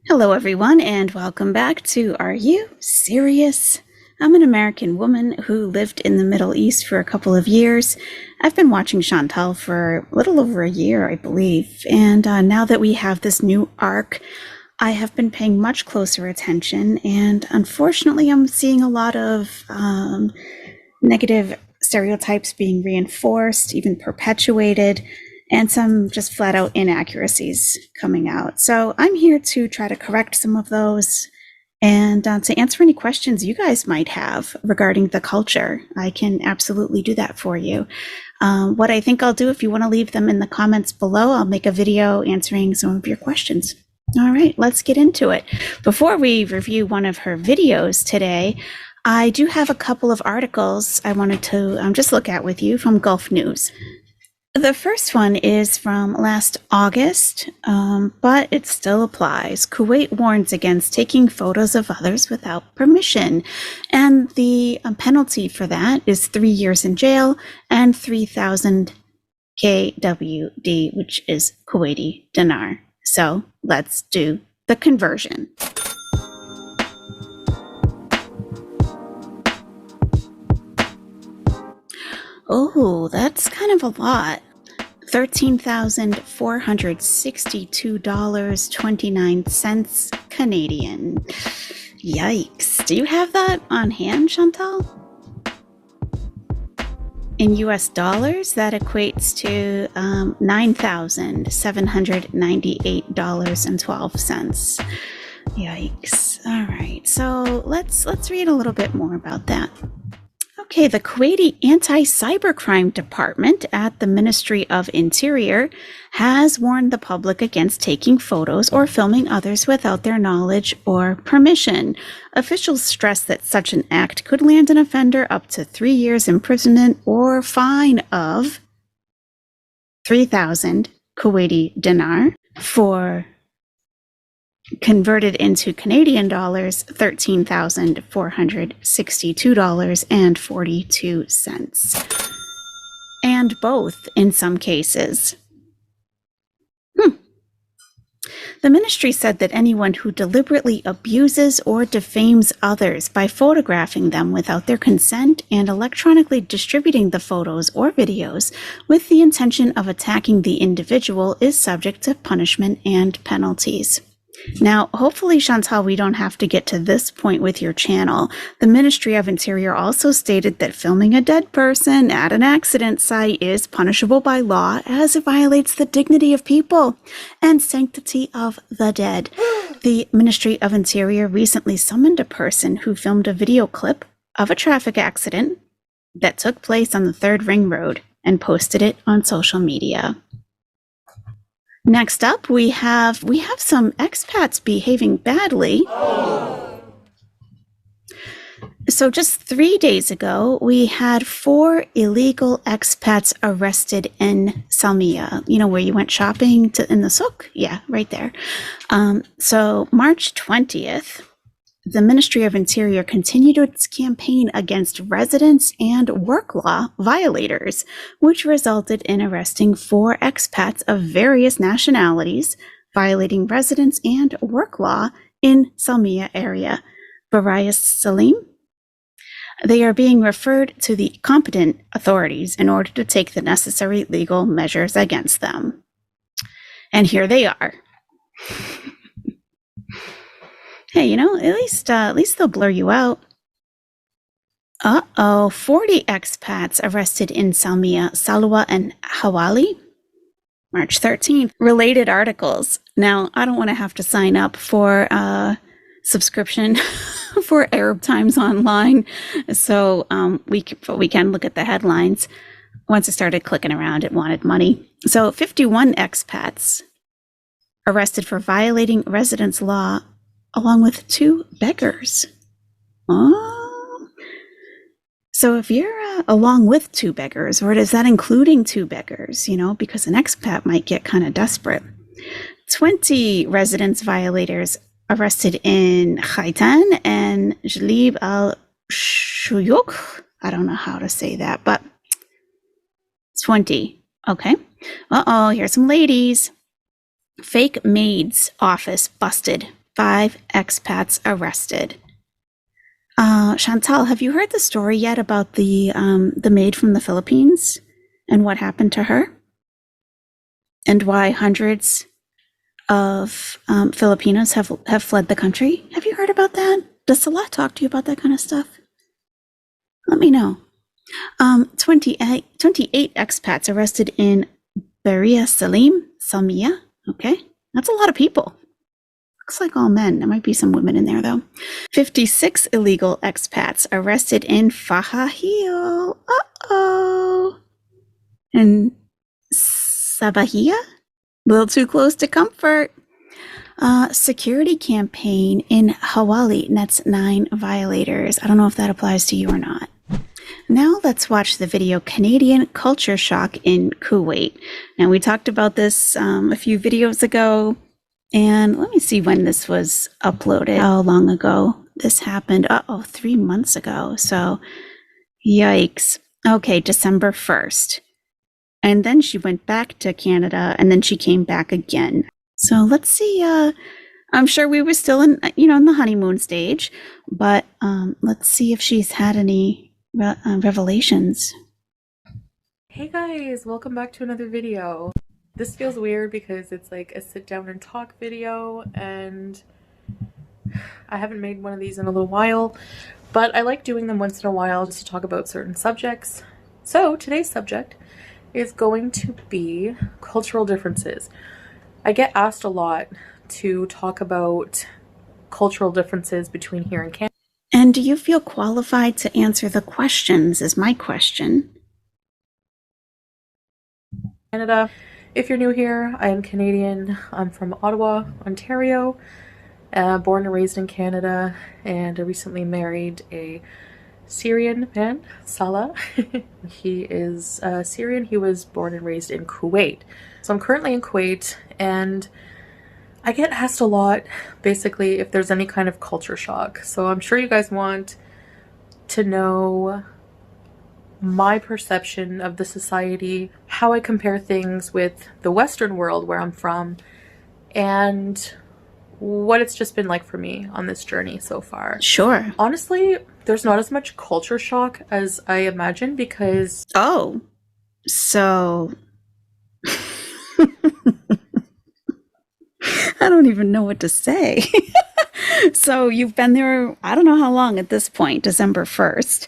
Hello, everyone, and welcome back to Are You Serious? I'm an American woman who lived in the Middle East for a couple of years. I've been watching Chantal for a little over a year, I believe, and now that we have this new arc, I have been paying much closer attention, and unfortunately, I'm seeing a lot of negative stereotypes being reinforced, even perpetuated, and some just flat out inaccuracies coming out. So I'm here to try to correct some of those and to answer any questions you guys might have regarding the culture. I can absolutely do that for you. What I think I'll do, if you want to leave them in the comments below, I'll make a video answering some of your questions. All right, let's get into it. Before we review one of her videos today, I do have a couple of articles I wanted to just look at with you from Gulf News. The first one is from last August, but it still applies. Kuwait warns against taking photos of others without permission. And the penalty for that is 3 years in jail and 3,000 KWD, which is Kuwaiti dinar. So let's do the conversion. Oh, that's kind of a lot. $13,462.29 Canadian. Yikes. Do you have that on hand, Chantal? In US dollars, that equates to $9,798.12. Yikes. All right, so let's read a little bit more about that. Okay, the Kuwaiti Anti-Cybercrime Department at the Ministry of Interior has warned the public against taking photos or filming others without their knowledge or permission. Officials stress that such an act could land an offender up to 3 years imprisonment or fine of 3,000 Kuwaiti dinar, for converted into Canadian dollars, $13,462.42. And both in some cases. The ministry said that anyone who deliberately abuses or defames others by photographing them without their consent and electronically distributing the photos or videos with the intention of attacking the individual is subject to punishment and penalties. Now, hopefully, Chantal, we don't have to get to this point with your channel. The Ministry of Interior also stated that filming a dead person at an accident site is punishable by law as it violates the dignity of people and sanctity of the dead. The Ministry of Interior recently summoned a person who filmed a video clip of a traffic accident that took place on the 3rd Ring Road and posted it on social media. Next up, we have some expats behaving badly. So just 3 days ago, we had 4 illegal expats arrested in Salmiya, where you went shopping in the souk? Yeah, right there. So March 20th, the Ministry of Interior continued its campaign against residence and work law violators, which resulted in arresting 4 expats of various nationalities violating residence and work law in Salmiya area. Barayas Salim. They are being referred to the competent authorities in order to take the necessary legal measures against them. And here they are. Hey, at least they'll blur you out. 40 expats arrested in Salmiya, Salwa, and Hawali, March 13th. Related articles. Now, I don't want to have to sign up for a subscription for Arab Times Online, so we can look at the headlines. Once I started clicking around, it wanted money. So 51 expats arrested for violating residence law, along with 2 beggars. Oh. So if you're along with 2 beggars, or is that including 2 beggars, because an expat might get kind of desperate. 20 residence violators arrested in Khaitan and Jalib al-Shuyuk. I don't know how to say that, but 20. Okay. Here's some ladies. Fake maid's office busted 5 expats arrested. Chantal, have you heard the story yet about the maid from the Philippines and what happened to her? And why hundreds of Filipinos have fled the country? Have you heard about that? Does Salah talk to you about that kind of stuff? Let me know. 28 expats arrested in Beria Salim, Salmiya. Okay, that's a lot of people. Looks like all men. There might be some women in there, though. 56 illegal expats arrested in Fajahil. Uh-oh. And Sabahia? A little too close to comfort. Security campaign in Hawali nets 9 violators. I don't know if that applies to you or not. Now let's watch the video Canadian Culture Shock in Kuwait. Now we talked about this a few videos ago, and let me see when this was uploaded, how long ago this happened. 3 months ago. So yikes. Okay, December 1st. And then she went back to Canada, and then she came back again. So let's see. I'm sure we were still in the honeymoon stage, but let's see if she's had any revelations. Hey guys, welcome back to another video. This feels weird because it's like a sit down and talk video, and I haven't made one of these in a little while, but I like doing them once in a while just to talk about certain subjects. So today's subject is going to be cultural differences. I get asked a lot to talk about cultural differences between here and Canada. And do you feel qualified to answer the questions is my question. Canada. If you're new here, I am Canadian. I'm from Ottawa, Ontario, born and raised in Canada, and I recently married a Syrian man, Salah. He is Syrian. He was born and raised in Kuwait. So I'm currently in Kuwait, and I get asked a lot, basically, if there's any kind of culture shock. So I'm sure you guys want to know my perception of the society, how I compare things with the Western world where I'm from, and what it's just been like for me on this journey so far. Sure. Honestly, there's not as much culture shock as I imagined because... Oh, so... I don't even know what to say. So you've been there, I don't know how long at this point, December 1st.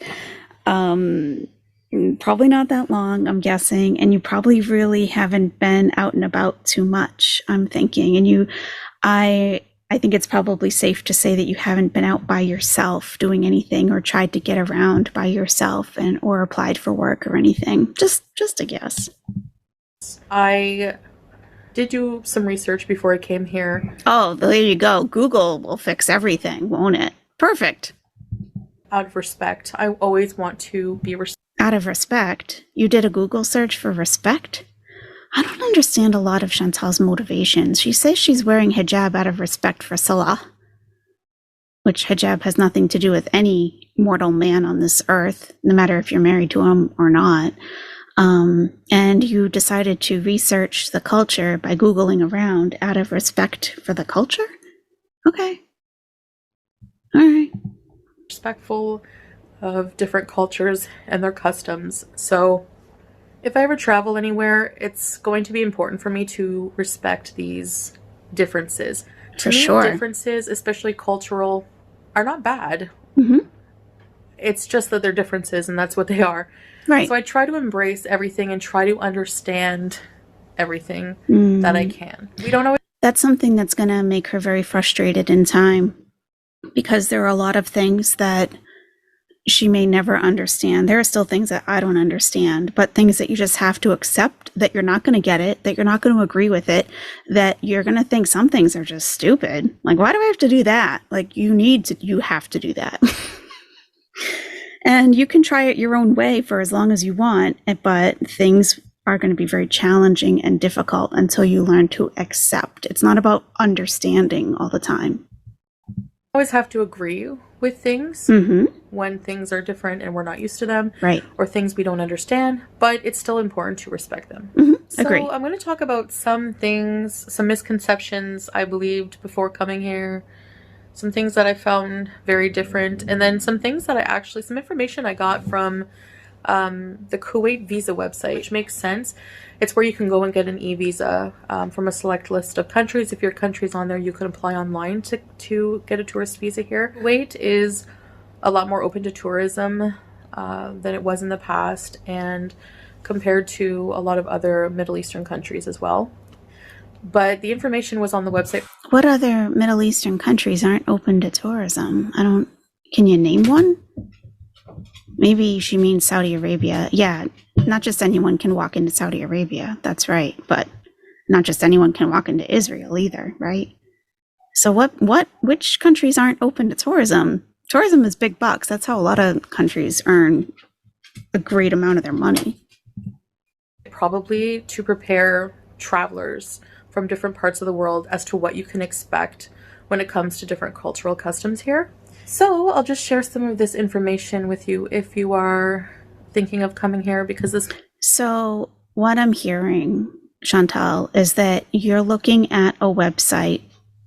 Probably not that long, I'm guessing, and you probably really haven't been out and about too much, I'm thinking. And I think it's probably safe to say that you haven't been out by yourself doing anything or tried to get around by yourself or applied for work or anything. Just a guess. I did do some research before I came here. Oh, there you go. Google will fix everything, won't it? Perfect. Out of respect. I always want to be respectful. Out of respect? You did a Google search for respect? I don't understand a lot of Chantal's motivations. She says she's wearing hijab out of respect for Salah, which hijab has nothing to do with any mortal man on this earth, no matter if you're married to him or not. And you decided to research the culture by Googling around out of respect for the culture? Okay. All right. Respectful of different cultures and their customs. So if I ever travel anywhere, it's going to be important for me to respect these differences. For sure. Differences, especially cultural, are not bad. Mm-hmm. It's just that they're differences, and that's what they are. Right. So I try to embrace everything and try to understand everything that I can. We don't always... That's something that's going to make her very frustrated in time, because there are a lot of things that she may never understand. There are still things that I don't understand, but things that you just have to accept, that you're not going to get it, that you're not going to agree with it, that you're going to think some things are just stupid. Like, why do I have to do that? Like, you have to do that. And you can try it your own way for as long as you want, but things are going to be very challenging and difficult until you learn to accept. It's not about understanding all the time. always have to agree with things Mm-hmm. when things are different and we're not used to them, Right. or things we don't understand, but it's still important to respect them. Mm-hmm. So Agree. I'm going to talk about some things, some misconceptions I believed before coming here, some things that I found very different, and then some things that some information I got from the Kuwait visa website, which makes sense. It's where you can go and get an e-visa from a select list of countries. If your country's on there, you can apply online to get a tourist visa here. Kuwait is a lot more open to tourism than it was in the past, and compared to a lot of other Middle Eastern countries as well. But the information was on the website. What other Middle Eastern countries aren't open to tourism? Can you name one? Maybe she means Saudi Arabia. Yeah, not just anyone can walk into Saudi Arabia. That's right. But not just anyone can walk into Israel either, right? So which countries aren't open to tourism? Tourism is big bucks. That's how a lot of countries earn a great amount of their money. Probably to prepare travelers from different parts of the world as to what you can expect when it comes to different cultural customs here. So I'll just share some of this information with you if you are thinking of coming here, because this... So what I'm hearing, Chantal, is that you're looking at a website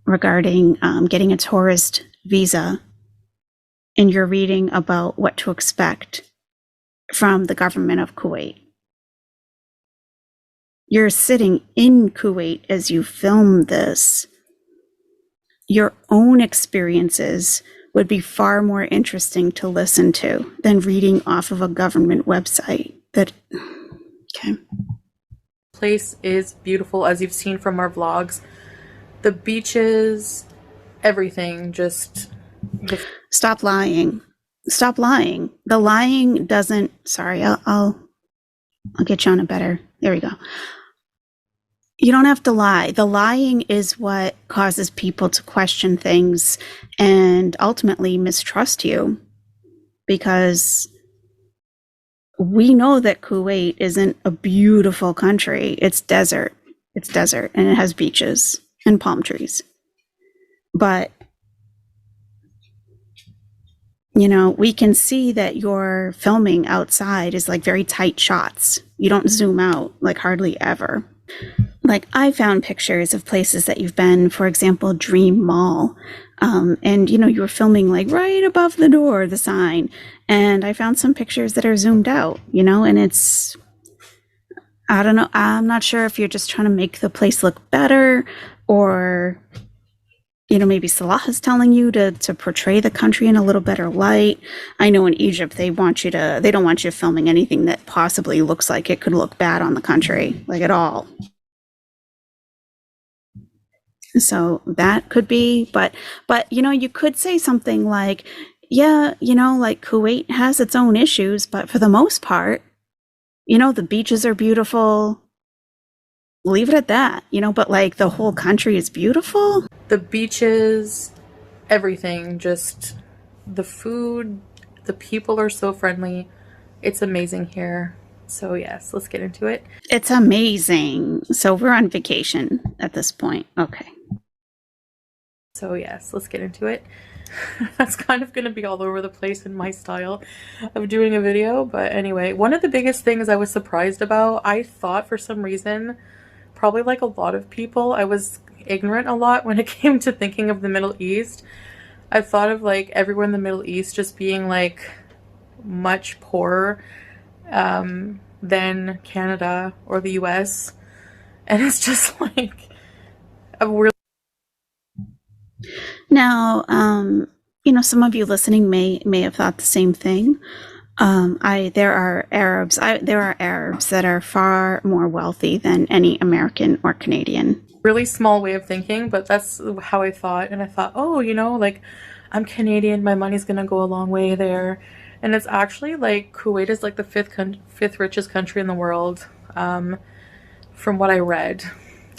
regarding getting a tourist visa, and you're reading about what to expect from the government of Kuwait. You're sitting in Kuwait as you film this. Your own experiences would be far more interesting to listen to than reading off of a government website. Okay. Place is beautiful, as you've seen from our vlogs. The beaches, everything, just... Stop lying. Stop lying. The lying doesn't... Sorry, I'll get you on a better... There we go. You don't have to lie. The lying is what causes people to question things and ultimately mistrust you, because we know that Kuwait isn't a beautiful country. It's desert. It's desert, and it has beaches and palm trees. But, we can see that your filming outside is like very tight shots. You don't zoom out like hardly ever. Like, I found pictures of places that you've been, for example, Dream Mall. And, you were filming like right above the door, the sign. And I found some pictures that are zoomed out, and it's, I don't know. I'm not sure if you're just trying to make the place look better, or, maybe Salah is telling you to portray the country in a little better light. I know in Egypt, they don't want you filming anything that possibly looks like it could look bad on the country, like at all. So that could be, but you could say something like, yeah, like Kuwait has its own issues, but for the most part, the beaches are beautiful. Leave it at that, but like the whole country is beautiful. The beaches, everything, just the food, the people are so friendly. It's amazing here. So yes, let's get into it. It's amazing. So we're on vacation at this point. Okay. So yes, let's get into it. That's kind of going to be all over the place in my style of doing a video. But anyway, one of the biggest things I was surprised about, I thought for some reason, probably like a lot of people, I was ignorant a lot when it came to thinking of the Middle East. I thought of like everyone in the Middle East just being like much poorer than Canada or the US. And it's just like a really... Now, some of you listening may have thought the same thing. There are Arabs that are far more wealthy than any American or Canadian. Really small way of thinking, but that's how I thought. And I thought, oh, like I'm Canadian, my money's gonna go a long way there. And it's actually like Kuwait is like the fifth richest country in the world, from what I read.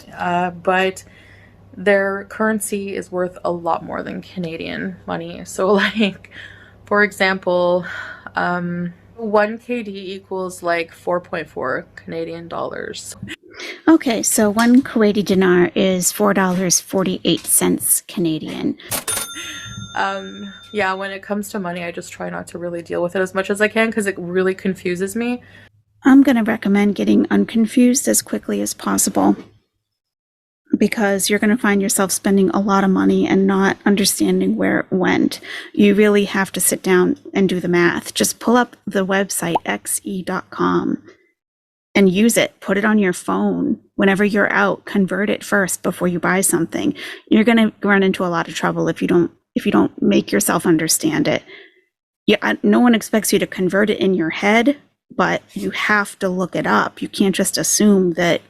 But their currency is worth a lot more than Canadian money. So like, for example, 1 KD equals like 4.4 Canadian dollars. Okay, so 1 Kuwaiti dinar is $4.48 Canadian. Yeah, when it comes to money, I just try not to really deal with it as much as I can because it really confuses me. I'm going to recommend getting unconfused as quickly as possible, because you're going to find yourself spending a lot of money and not understanding where it went. You really have to sit down and do the math. Just pull up the website xe.com and use it. Put it on your phone whenever you're out. Convert it first before you buy something. You're going to run into a lot of trouble if you don't make yourself understand it. Yeah, no one expects you to convert it in your head, but you have to look it up. You can't just assume that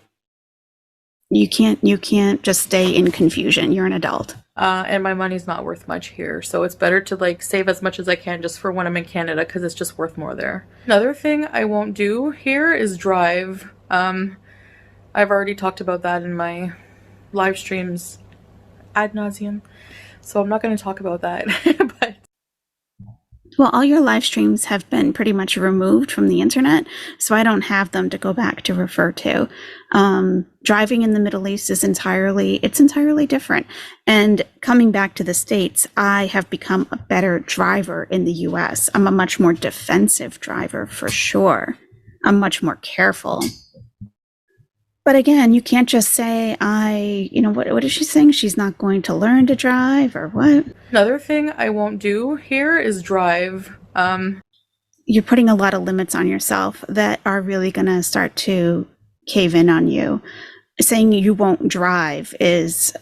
you can't just stay in confusion. You're an adult. And my money's not worth much here, so it's better to like save as much as I can just for when I'm in Canada because it's just worth more there. Another thing I won't do here is drive. I've already talked about that in my live streams ad nauseum, so I'm not going to talk about that. But Well, all your live streams have been pretty much removed from the internet, so I don't have them to go back to refer to. Driving in the Middle East is entirely different. And coming back to the States, I have become a better driver in the US. I'm a much more defensive driver for sure. I'm much more careful. But again, you can't just say, what is she saying? She's not going to learn to drive or what? Another thing I won't do here is drive. You're putting a lot of limits on yourself that are really going to start to cave in on you. Saying you won't drive is,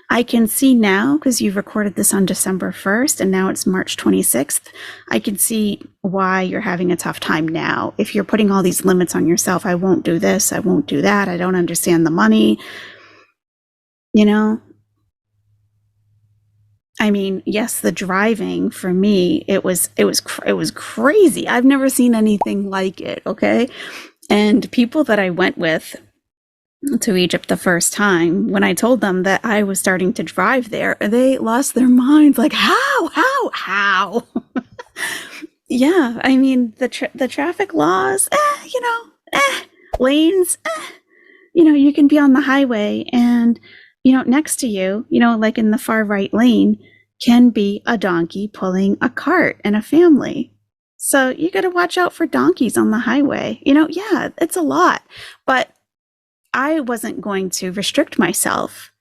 I can see now, because you've recorded this on December 1st and now it's March 26th, I can see why you're having a tough time now. If you're putting all these limits on yourself, I won't do this, I won't do that, I don't understand the money, I mean, yes, the driving for me, it was crazy. I've never seen anything like it, okay? And people that I went with to Egypt the first time, when I told them that I was starting to drive there, they lost their minds. Like, how? Yeah, I mean, the traffic laws, lanes, you can be on the highway and, next to you, like in the far right lane, can be a donkey pulling a cart and a family. So you got to watch out for donkeys on the highway. Yeah, it's a lot. But I wasn't going to restrict myself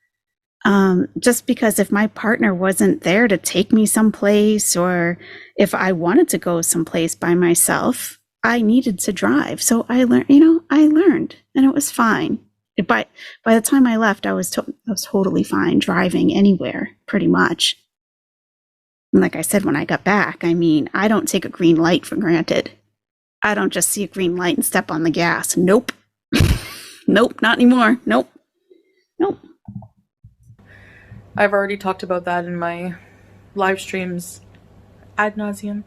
just because if my partner wasn't there to take me someplace, or if I wanted to go someplace by myself, I needed to drive. So I learned, and it was fine. But by the time I left, I was totally fine driving anywhere, pretty much. And like I said, when I got back, I mean, I don't take a green light for granted. I don't just see a green light and step on the gas. Nope. Nope, not anymore. Nope. I've already talked about that in my live streams ad nauseum,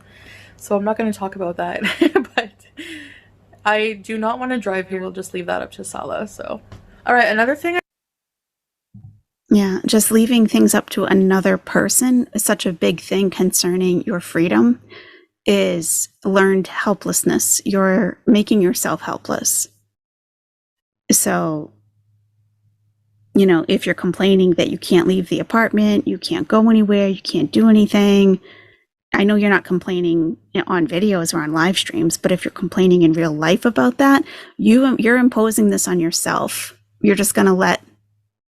so I'm not going to talk about that. But I do not want to drive here. We'll just leave that up to Salah. So, all right, another thing. Yeah, just leaving things up to another person is such a big thing concerning your freedom, is learned helplessness. You're making yourself helpless. So, if you're complaining that you can't leave the apartment, you can't go anywhere, you can't do anything. I know you're not complaining on videos or on live streams, but if you're complaining in real life about that, you're imposing this on yourself. You're just going to let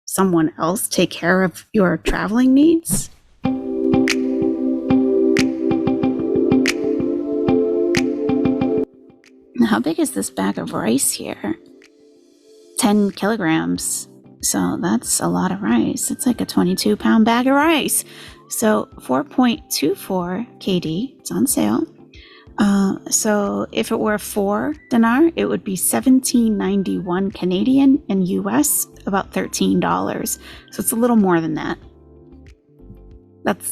someone else take care of your traveling needs. How big is this bag of rice here? 10 kilograms. So that's a lot of rice. It's like a 22-pound bag of rice. So 4.24 KD. It's on sale. So if it were 4 dinar, it would be $17.91 Canadian, and US about $13. So it's a little more than that.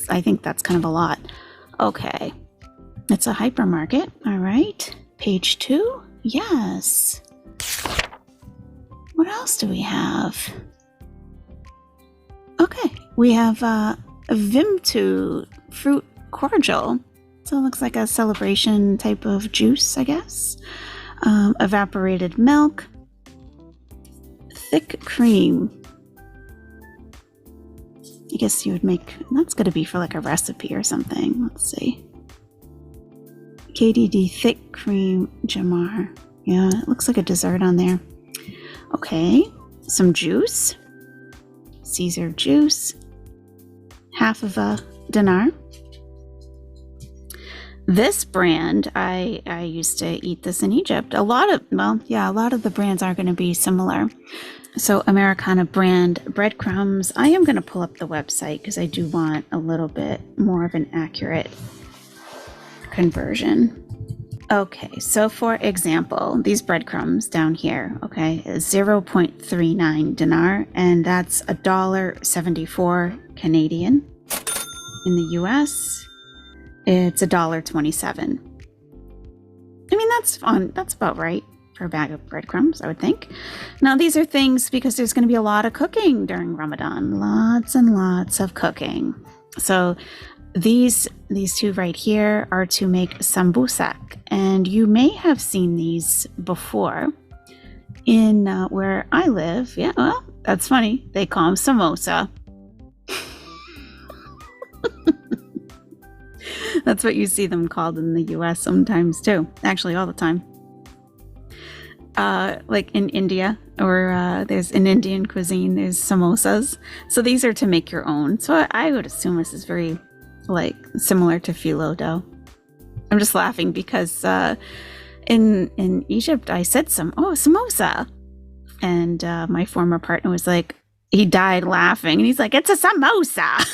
I think that's kind of a lot. Okay. It's a hypermarket. All right. Page 2. Yes. What else do we have? Okay. We have Vimto fruit cordial. So it looks like a celebration type of juice, I guess. Evaporated milk. Thick cream. I guess you would make, that's going to be for like a recipe or something. Let's see. KDD thick cream jamar. Yeah, it looks like a dessert on there. Okay, some juice. Caesar juice. Half of a dinar. This brand, I used to eat this in Egypt. A lot of the brands are going to be similar. So Americana brand breadcrumbs. I am going to pull up the website because I do want a little bit more of an accurate conversion. Okay, so for example, these breadcrumbs down here, okay, is 0.39 dinar, and that's $1.74 Canadian. In the US, it's $1.27. I mean, that's fun. That's about right for a bag of breadcrumbs, I would think. Now, these are things because there's going to be a lot of cooking during Ramadan. Lots and lots of cooking. So these two right here are to make sambusak, and you may have seen these before in where I live. Yeah, well, that's funny. They call them samosa. That's what you see them called in the US sometimes too. Actually, all the time. Like in India, or there's in Indian cuisine, there's samosas. So these are to make your own. So I would assume this is very like similar to phyllo dough. I'm just laughing because in Egypt I said samosa, and my former partner was like, he died laughing, and he's like, it's a samosa.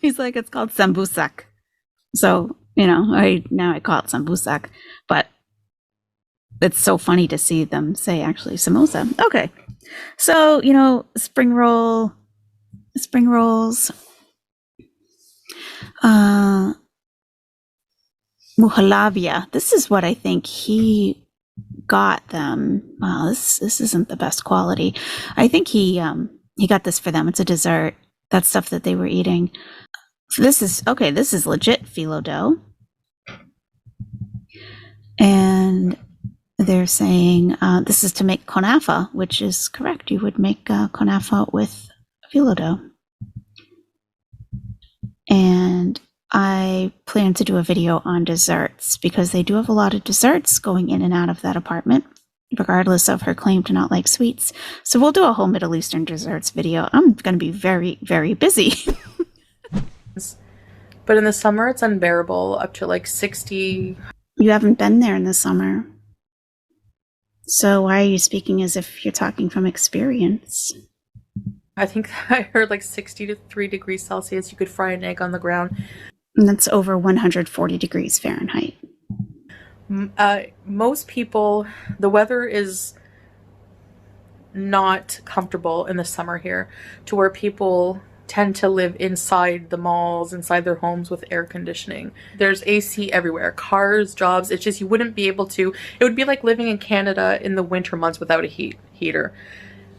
He's like, it's called sambusak. So now I call it sambusak, but it's so funny to see them say actually samosa. Okay, so spring rolls. Muhalabia. This is what I think he got them. Wow, this isn't the best quality. I think he got this for them. It's a dessert. That's stuff that they were eating. This is legit phyllo dough. And they're saying this is to make konafa, which is correct. You would make konafa with phyllo dough. And I plan to do a video on desserts because they do have a lot of desserts going in and out of that apartment, regardless of her claim to not like sweets. So we'll do a whole Middle Eastern desserts video. I'm going to be very, very busy. But in the summer, it's unbearable, up to like 60. You haven't been there in the summer. So why are you speaking as if you're talking from experience? I think I heard like 63 degrees Celsius. You could fry an egg on the ground. And that's over 140 degrees Fahrenheit. Most people, the weather is not comfortable in the summer here, to where people tend to live inside the malls, inside their homes with air conditioning. There's AC everywhere, cars, jobs. It's just you wouldn't be able to. It would be like living in Canada in the winter months without a heater.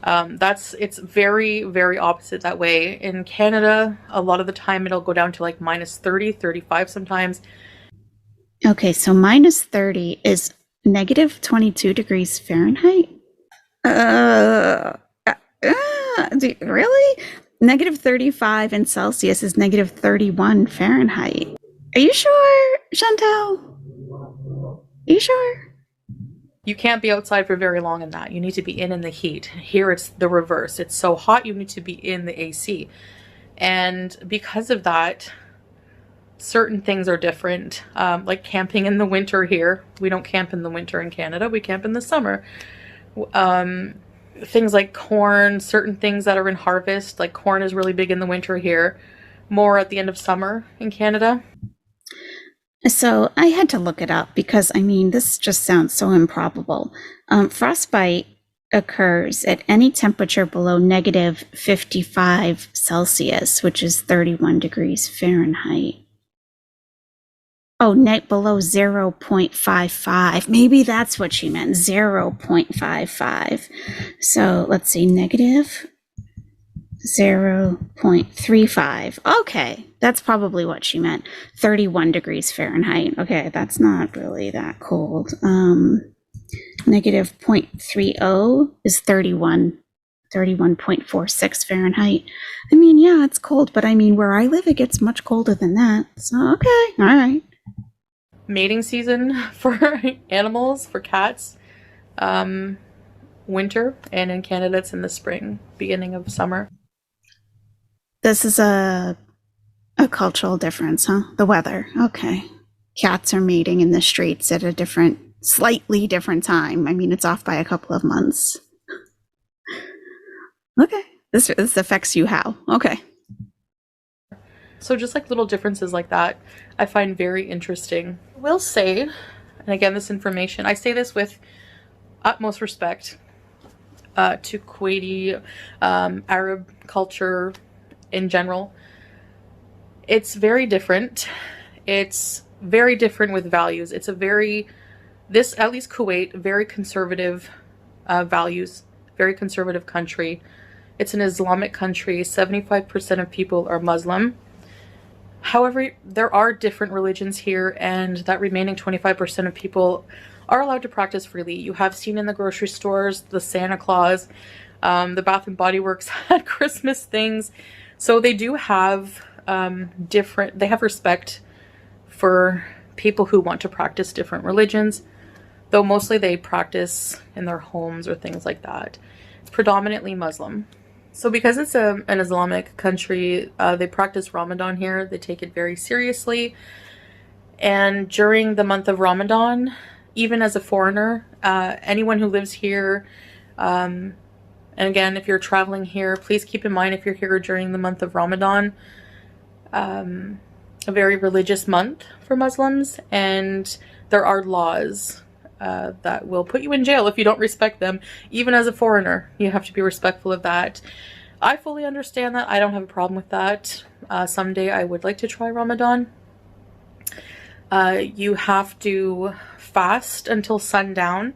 It's very, very opposite that way. In Canada, a lot of the time it'll go down to like minus 30, 35 sometimes. Okay, so minus 30 is negative 22 degrees Fahrenheit? Really? Negative 35 in Celsius is negative 31 Fahrenheit. Are you sure, Chantal? Are you sure? You can't be outside for very long in that. You need to be in the heat. Here it's the reverse. It's so hot you need to be in the AC. And because of that, certain things are different. Like camping in the winter here. We don't camp in the winter in Canada. We camp in the summer. Things like corn, certain things that are in harvest, like corn is really big in the winter here, more at the end of summer in Canada. So I had to look it up because, I mean, this just sounds so improbable. Frostbite occurs at any temperature below negative 55 Celsius, which is 31 degrees Fahrenheit. Oh, below 0.55. Maybe that's what she meant, 0.55. So let's see, negative 0.35. Okay, that's probably what she meant. 31 degrees Fahrenheit. Okay, that's not really that cold. Negative 0.30 is 31 31.46 Fahrenheit. I mean, yeah, it's cold, but I mean, where I live, it gets much colder than that. So, okay, all right. Mating season for animals, for cats, winter, and in Canada it's in the spring, beginning of summer. This is a cultural difference, huh? The weather. Okay. Cats are mating in the streets at a slightly different time. I mean, it's off by a couple of months. Okay. This affects you how? Okay. So just like little differences like that, I find very interesting. I will say, and again, this information, I say this with utmost respect to Kuwaiti, Arab culture in general. It's very different. It's very different with values. It's at least Kuwait, very conservative values, very conservative country. It's an Islamic country. 75% of people are Muslim. However, there are different religions here, and that remaining 25% of people are allowed to practice freely. You have seen in the grocery stores the Santa Claus, the Bath and Body Works had Christmas things. So they do have they have respect for people who want to practice different religions, though mostly they practice in their homes or things like that. It's predominantly Muslim. So because it's an Islamic country, they practice Ramadan here. They take it very seriously. And during the month of Ramadan, even as a foreigner, anyone who lives here, and again, if you're traveling here, please keep in mind if you're here during the month of Ramadan, a very religious month for Muslims, and there are laws that will put you in jail if you don't respect them. Even as a foreigner, you have to be respectful of that. I fully understand that. I don't have a problem with that. Someday I would like to try Ramadan. You have to fast until sundown.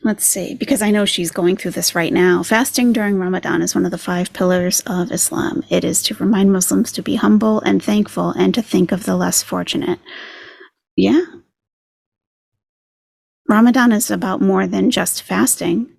Let's see, because I know she's going through this right now. Fasting during Ramadan is one of the 5 pillars of Islam. It is to remind Muslims to be humble and thankful and to think of the less fortunate. Yeah. Ramadan is about more than just fasting.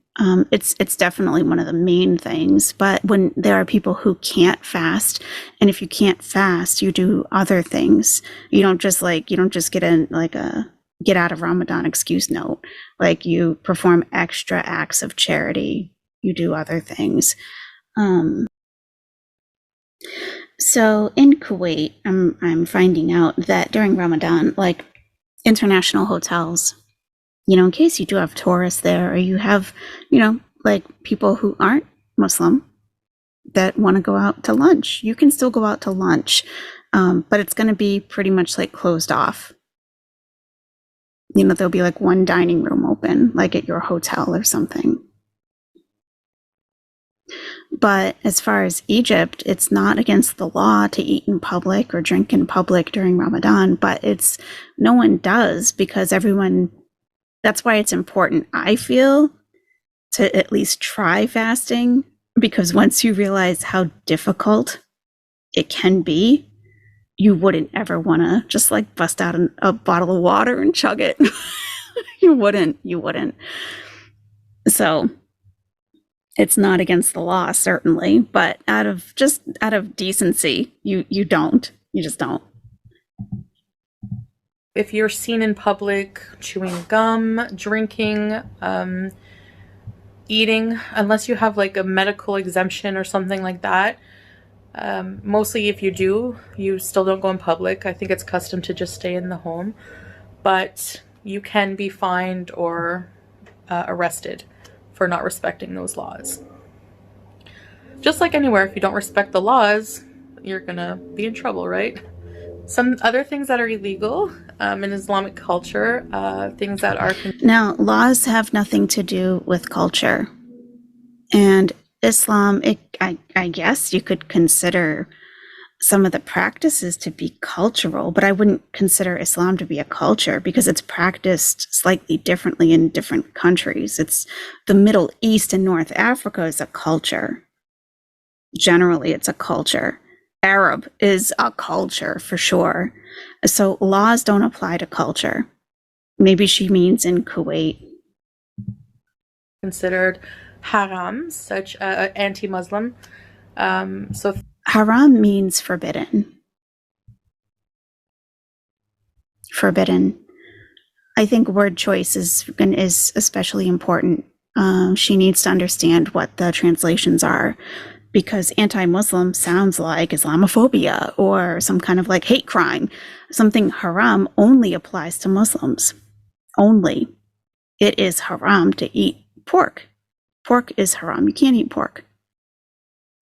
It's definitely one of the main things, but when there are people who can't fast, and if you can't fast, you do other things. You don't just get a get out of Ramadan excuse note. Like, you perform extra acts of charity. You do other things. So in Kuwait, I'm finding out that during Ramadan, like, international hotels, in case you do have tourists there, or you have, like, people who aren't Muslim that want to go out to lunch, you can still go out to lunch, but it's going to be pretty much like closed off. There'll be like one dining room open, like at your hotel or something. But as far as Egypt, it's not against the law to eat in public or drink in public during Ramadan, but no one does, because that's why it's important, I feel, to at least try fasting, because once you realize how difficult it can be, you wouldn't ever want to just like bust out a bottle of water and chug it. You wouldn't. So it's not against the law, certainly, but out of decency, you just don't. If you're seen in public chewing gum, drinking, eating, unless you have like a medical exemption or something like that, mostly if you do, you still don't go in public. I think it's custom to just stay in the home, but you can be fined or arrested for not respecting those laws. Just like anywhere, if you don't respect the laws, you're gonna be in trouble, right? Some other things that are illegal in Islamic culture, things that are... Now, laws have nothing to do with culture. And Islam, I guess you could consider some of the practices to be cultural, but I wouldn't consider Islam to be a culture, because it's practiced slightly differently in different countries. It's the Middle East and North Africa is a culture. Generally, it's a culture. Arab is a culture for sure. So laws don't apply to culture. Maybe she means in Kuwait. considered haram, such anti-Muslim. So Haram means forbidden. Forbidden. I think word choice is especially important. She needs to understand what the translations are, because anti-Muslim sounds like Islamophobia or some kind of like hate crime. Something haram only applies to Muslims. Only. It is haram to eat pork. Pork is haram. You can't eat pork.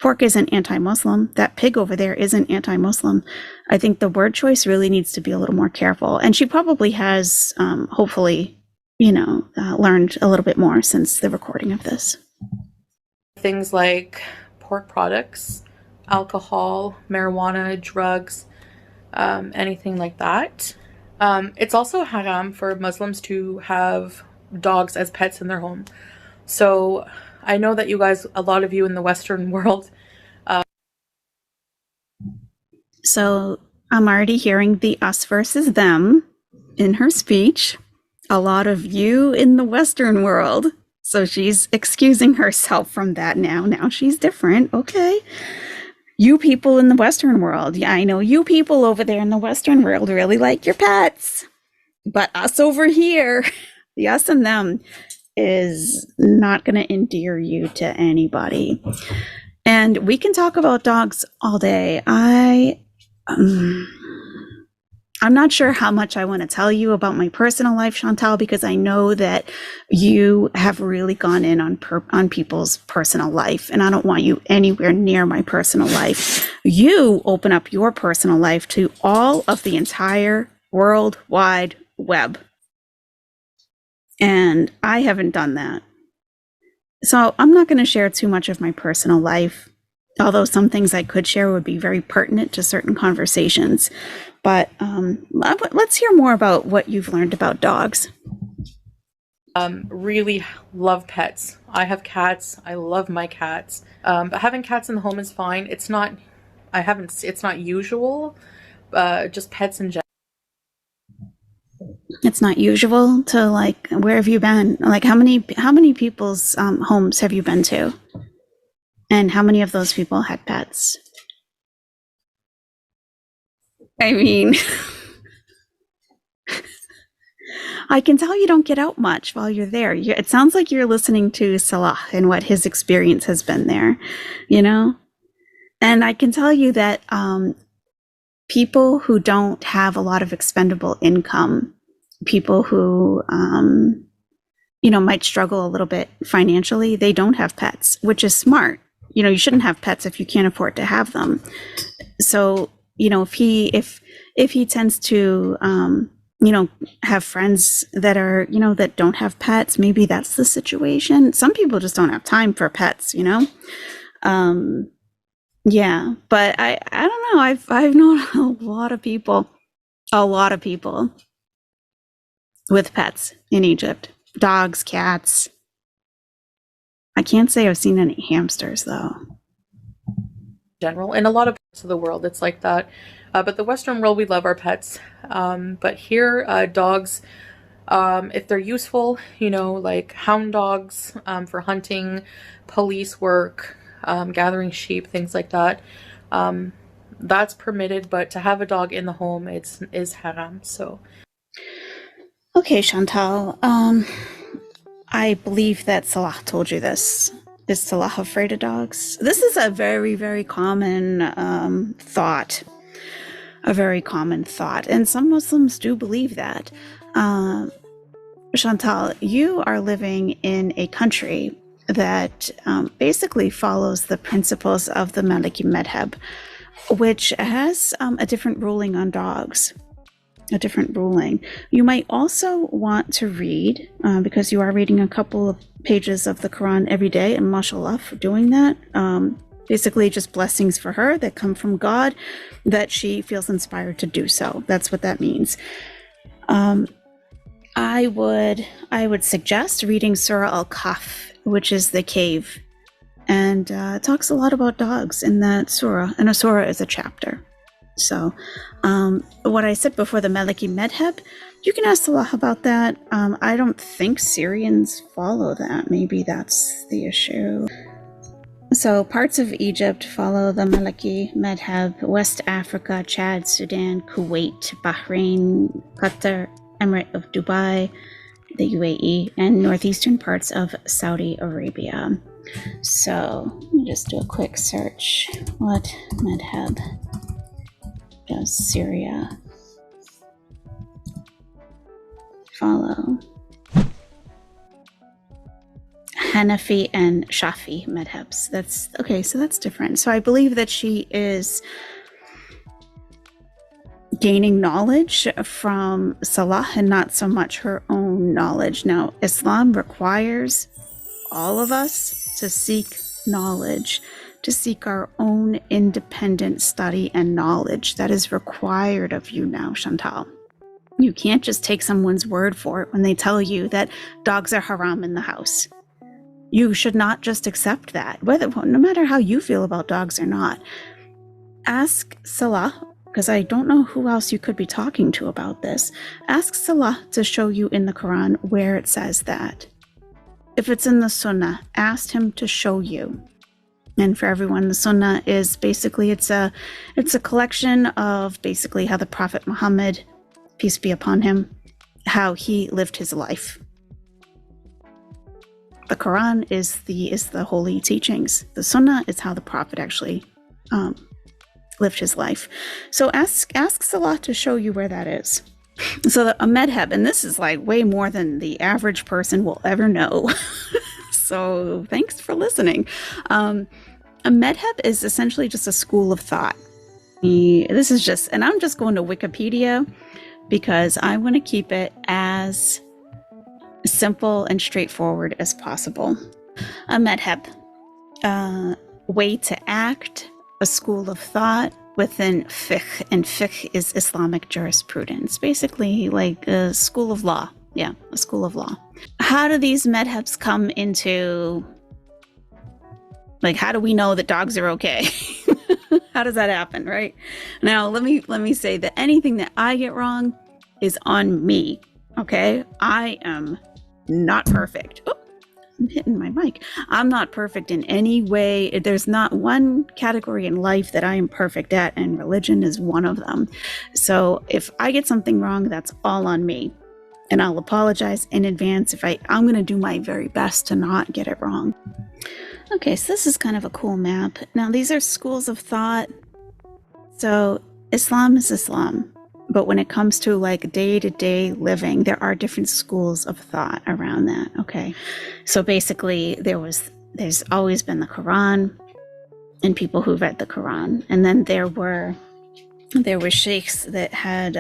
Pork isn't anti-Muslim. That pig over there isn't anti-Muslim. I think the word choice really needs to be a little more careful. And she probably has, hopefully, learned a little bit more since the recording of this. things like pork products, alcohol, marijuana, drugs, anything like that. It's also haram for Muslims to have dogs as pets in their home. So I know that you guys, a lot of you in the Western world. So I'm already hearing the us versus them in her speech. A lot of you in the Western world. So she's excusing herself from that now. Now she's different. Okay. You people in the Western world. Yeah, I know you people over there in the Western world really like your pets. But us over here, the us and them is not going to endear you to anybody. And we can talk about dogs all day. I'm not sure how much I want to tell you about my personal life, Chantal, because I know that you have really gone in on people's personal life, and I don't want you anywhere near my personal life. You open up your personal life to all of the entire World Wide Web. And I haven't done that. So I'm not going to share too much of my personal life, although some things I could share would be very pertinent to certain conversations. But let's hear more about what you've learned about dogs. Really love pets. I have cats. I love my cats. But having cats in the home is fine. It's not usual. Just pets in general. It's not usual to, like, where have you been? Like, how many people's homes have you been to? And how many of those people had pets? I mean, I can tell you don't get out much while you're there. It sounds like you're listening to Salah and what his experience has been there, And I can tell you that people who don't have a lot of expendable income, people who, might struggle a little bit financially, they don't have pets, which is smart. You shouldn't have pets if you can't afford to have them. So, if he tends to, have friends that are, that don't have pets, maybe that's the situation. Some people just don't have time for pets, Yeah, but I don't know. I've known a lot of people with pets in Egypt, dogs, cats. I can't say I've seen any hamsters though. General, in a lot of parts of the world it's like that, but the Western world, we love our pets, but here, dogs, if they're useful, like hound dogs, for hunting, police work, gathering sheep, things like that, that's permitted, but to have a dog in the home, is haram. So okay, Chantal, I believe that Salah told you this. Is Salah afraid of dogs? This is a very, very common thought. A very common thought. And some Muslims do believe that. Chantal, you are living in a country that basically follows the principles of the Maliki Madhab, which has a different ruling on dogs. A different ruling. You might also want to read, because you are reading a couple of pages of the Quran every day, and mashallah for doing that. Basically just blessings for her that come from God, that she feels inspired to do so. That's what that means. I would suggest reading Surah Al-Kahf, which is the cave, and it talks a lot about dogs in that surah, and a surah is a chapter. So what I said before, the Maliki Madhab, You can ask Salah about that. I don't think Syrians follow that. Maybe that's the issue. So parts of Egypt follow the Maliki madhab, West Africa, Chad, Sudan, Kuwait, Bahrain, Qatar, Emirate of Dubai, the UAE, and northeastern parts of Saudi Arabia. So let me just do a quick search. What madhab does Syria follow? Hanafi and Shafi madhabs. That's okay, so that's different. So I believe that she is gaining knowledge from Salah and not so much her own knowledge. Now, Islam requires all of us to seek knowledge, to seek our own independent study and knowledge. That is required of you now, Chantal. You can't just take someone's word for it when they tell you that dogs are haram in the house. You should not just accept that, no matter how you feel about dogs or not. Ask Salah, because I don't know who else you could be talking to about this. Ask Salah to show you in the Quran where it says that. If it's in the Sunnah, ask him to show you. And for everyone, the Sunnah is basically, it's a collection of basically how the Prophet Muhammad, peace be upon him, how he lived his life. The Quran is the holy teachings. The Sunnah is how the Prophet actually lived his life. So ask Salah to show you where that is. So a madhab, and this is like way more than the average person will ever know. So thanks for listening. A madhab is essentially just a school of thought. This is just, and I'm just going to Wikipedia because I want to keep it as simple and straightforward as possible. A madhab, way to act, a school of thought within fiqh, and fiqh is Islamic jurisprudence, basically like a school of law. Yeah, a school of law. How do these madhabs come into, like, how do we know that dogs are okay? How does that happen, right? Now, let me say that anything that I get wrong is on me, okay? I am not perfect. Oh, I'm hitting my mic. I'm not perfect in any way. There's not one category in life that I am perfect at, and religion is one of them. So if I get something wrong, that's all on me. And I'll apologize in advance if I'm going to do my very best to not get it wrong. Okay, so this is kind of a cool map. Now, these are schools of thought. So Islam is Islam. But when it comes to like day-to-day living, there are different schools of thought around that. Okay. So basically there's always been the Quran and people who read the Quran. And then there were sheikhs that had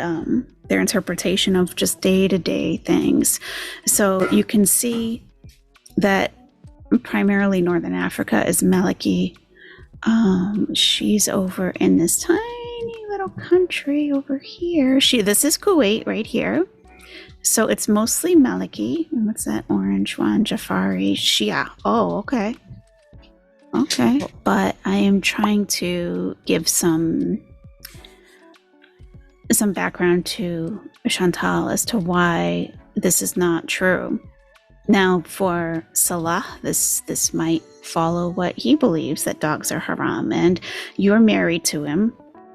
their interpretation of just day-to-day things. So you can see that primarily Northern Africa is Maliki. She's over in this tiny little country over here. This is Kuwait right here. So it's mostly Maliki. What's that orange one? Jafari, Shia. Oh, okay. Okay. But I am trying to give some background to Chantal as to why this is not true. Now, for Salah, this might follow what he believes, that dogs are haram, and you're married to him,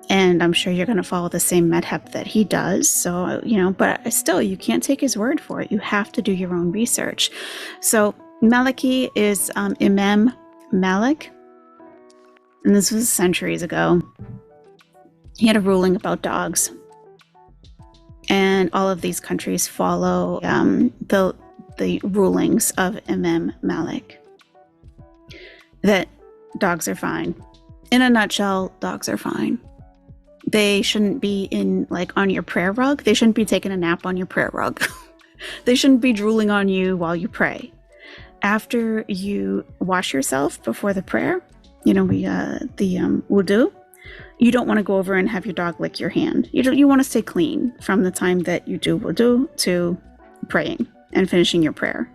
and I'm sure you're going to follow the same madhab that he does. So, but still, you can't take his word for it. You have to do your own research. So, Maliki is Imam Malik, and this was centuries ago. He had a ruling about dogs, and all of these countries follow the rulings of Imam Malik, that dogs are fine. In a nutshell, dogs are fine. They shouldn't be on your prayer rug. They shouldn't be taking a nap on your prayer rug. They shouldn't be drooling on you while you pray. After you wash yourself before the prayer, the wudu, you don't want to go over and have your dog lick your hand. You want to stay clean from the time that you do wudu to praying and finishing your prayer.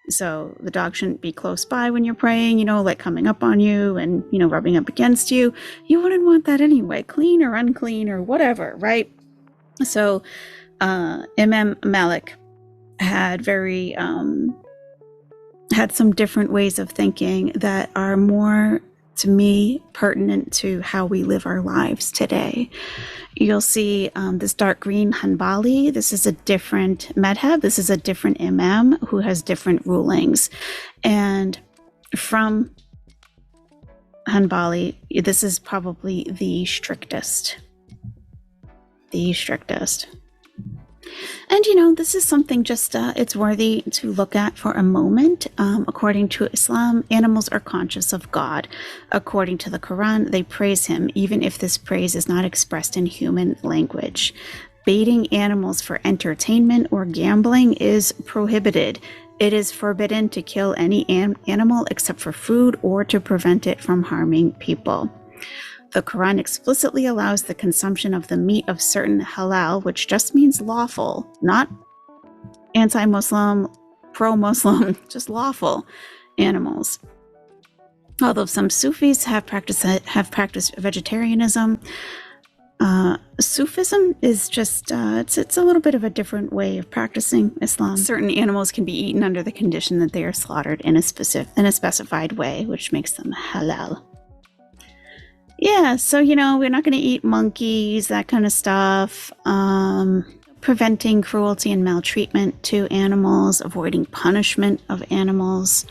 So the dog shouldn't be close by when you're praying, like coming up on you and, rubbing up against you. You wouldn't want that anyway, clean or unclean or whatever, right? So Imam Malik had had some different ways of thinking that are more, to me, pertinent to how we live our lives today. You'll see this dark green Hanbali. This is a different madhab. This is a different imam who has different rulings. And from Hanbali, this is probably the strictest. The strictest. And, you know, this is something just, it's worthy to look at for a moment. According to Islam, animals are conscious of God. According to the Quran, they praise him, even if this praise is not expressed in human language. Baiting animals for entertainment or gambling is prohibited. It is forbidden to kill any animal except for food or to prevent it from harming people. The Quran explicitly allows the consumption of the meat of certain halal, which just means lawful, not anti-Muslim, pro-Muslim, just lawful animals. Although some Sufis have practiced vegetarianism, Sufism is just, it's a little bit of a different way of practicing Islam. Certain animals can be eaten under the condition that they are slaughtered in a specified way, which makes them halal. Yeah, so, you know, we're not going to eat monkeys, that kind of stuff. Preventing cruelty and maltreatment to animals, avoiding punishment of animals.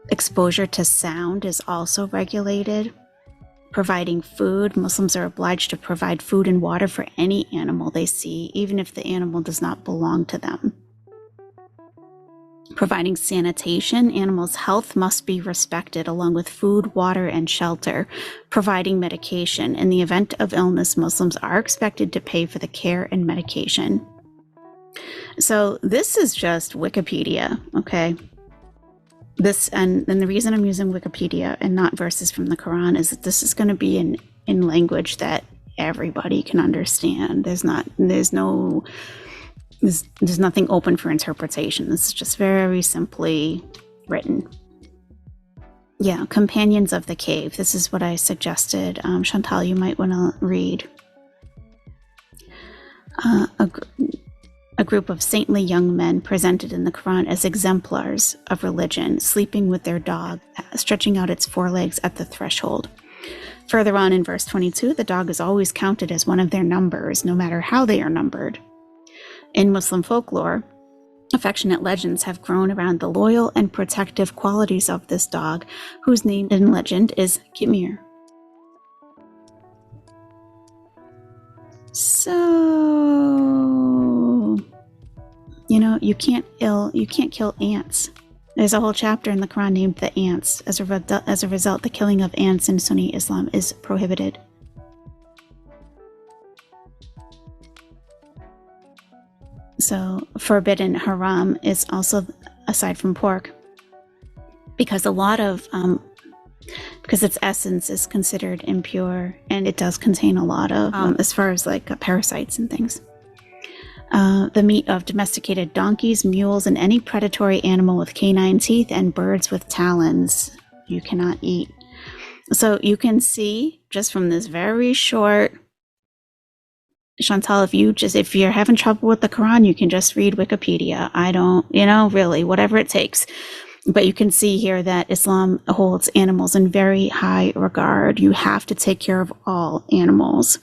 Exposure to sound is also regulated. Providing food. Muslims are obliged to provide food and water for any animal they see, even if the animal does not belong to them. Providing sanitation, animals' health must be respected, along with food, water, and shelter. Providing medication. In the event of illness, Muslims are expected to pay for the care and medication. So this is just Wikipedia, okay? This, and the reason I'm using Wikipedia and not verses from the Quran is that this is going to be in language that everybody can understand. There's nothing open for interpretation. This is just very simply written. Yeah, Companions of the Cave. This is what I suggested. Chantal, you might want to read. A group of saintly young men presented in the Quran as exemplars of religion, sleeping with their dog, stretching out its forelegs at the threshold. Further on in verse 22, the dog is always counted as one of their numbers, no matter how they are numbered. In Muslim folklore, affectionate legends have grown around the loyal and protective qualities of this dog, whose name in legend is Kimir. So, you know, you can't kill ants. There's a whole chapter in the Quran named the ants. As a result, the killing of ants in Sunni Islam is prohibited. So, forbidden haram is also, aside from pork, because a lot of, because its essence is considered impure, and it does contain a lot of, as far as like parasites and things. The meat of domesticated donkeys, mules, and any predatory animal with canine teeth, and birds with talons, you cannot eat. So you can see, just from this very short, Chantal, if you're having trouble with the Quran, you can just read Wikipedia. I don't, really, whatever it takes. But you can see here that Islam holds animals in very high regard. You have to take care of all animals.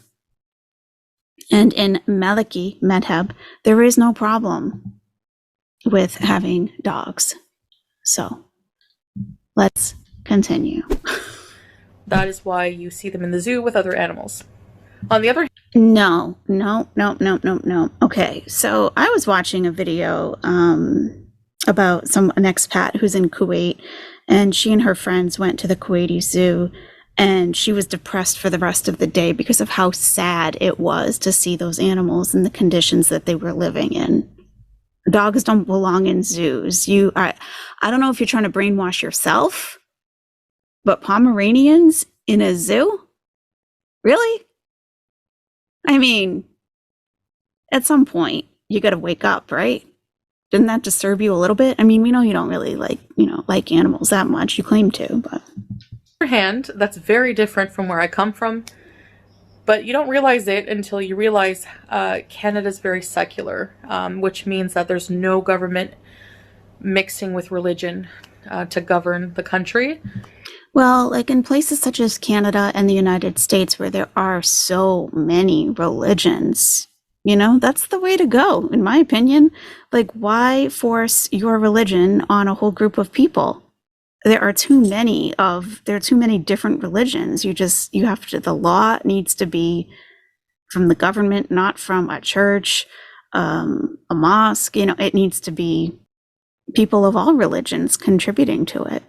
And in Maliki madhab, there is no problem with having dogs. So let's continue. That is why you see them in the zoo with other animals. On the other hand, No. Okay, so I was watching a video about an expat who's in Kuwait, and she and her friends went to the Kuwaiti zoo, and she was depressed for the rest of the day because of how sad it was to see those animals and the conditions that they were living in. Dogs don't belong in zoos. I don't know if you're trying to brainwash yourself, but Pomeranians in a zoo? Really? I mean, at some point, you got to wake up, right? Didn't that disturb you a little bit? I mean, we know you don't really like animals that much. You claim to, but. on the other hand, that's very different from where I come from. But But you don't realize it until you realize Canada's very secular, which means that there's no government mixing with religion to govern the country. Well, like in places such as Canada and the United States, where there are so many religions, that's the way to go, in my opinion. Like, why force your religion on a whole group of people? There are too many different religions. You have to, the law needs to be from the government, not from a church, a mosque. It needs to be people of all religions contributing to it.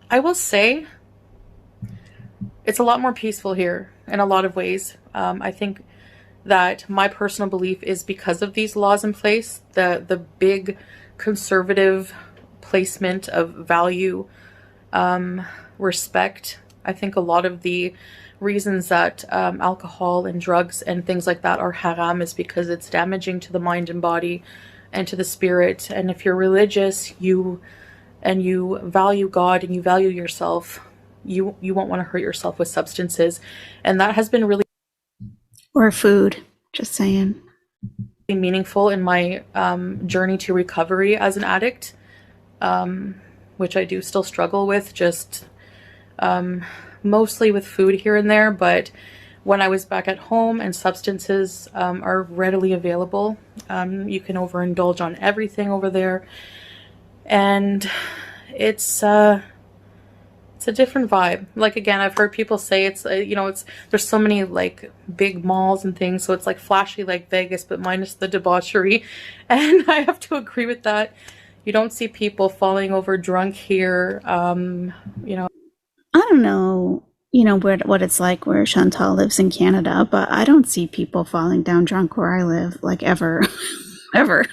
I will say it's a lot more peaceful here in a lot of ways. I think that my personal belief is because of these laws in place, the big conservative placement of value, respect. I think a lot of the reasons that alcohol and drugs and things like that are haram is because it's damaging to the mind and body and to the spirit. And if you're religious, you value God and you value yourself, you won't want to hurt yourself with substances. And that has been really or food, just saying, meaningful in my journey to recovery as an addict, which I do still struggle with, just mostly with food here and there. But when I was back at home and substances are readily available, you can overindulge on everything over there. And it's a different vibe. Like, again, I've heard people say it's there's so many like big malls and things, so it's like flashy like Vegas, but minus the debauchery. And I have to agree with that. You don't see people falling over drunk here. I don't know, what it's like where Chantal lives in Canada, but I don't see people falling down drunk where I live, like, ever. Ever.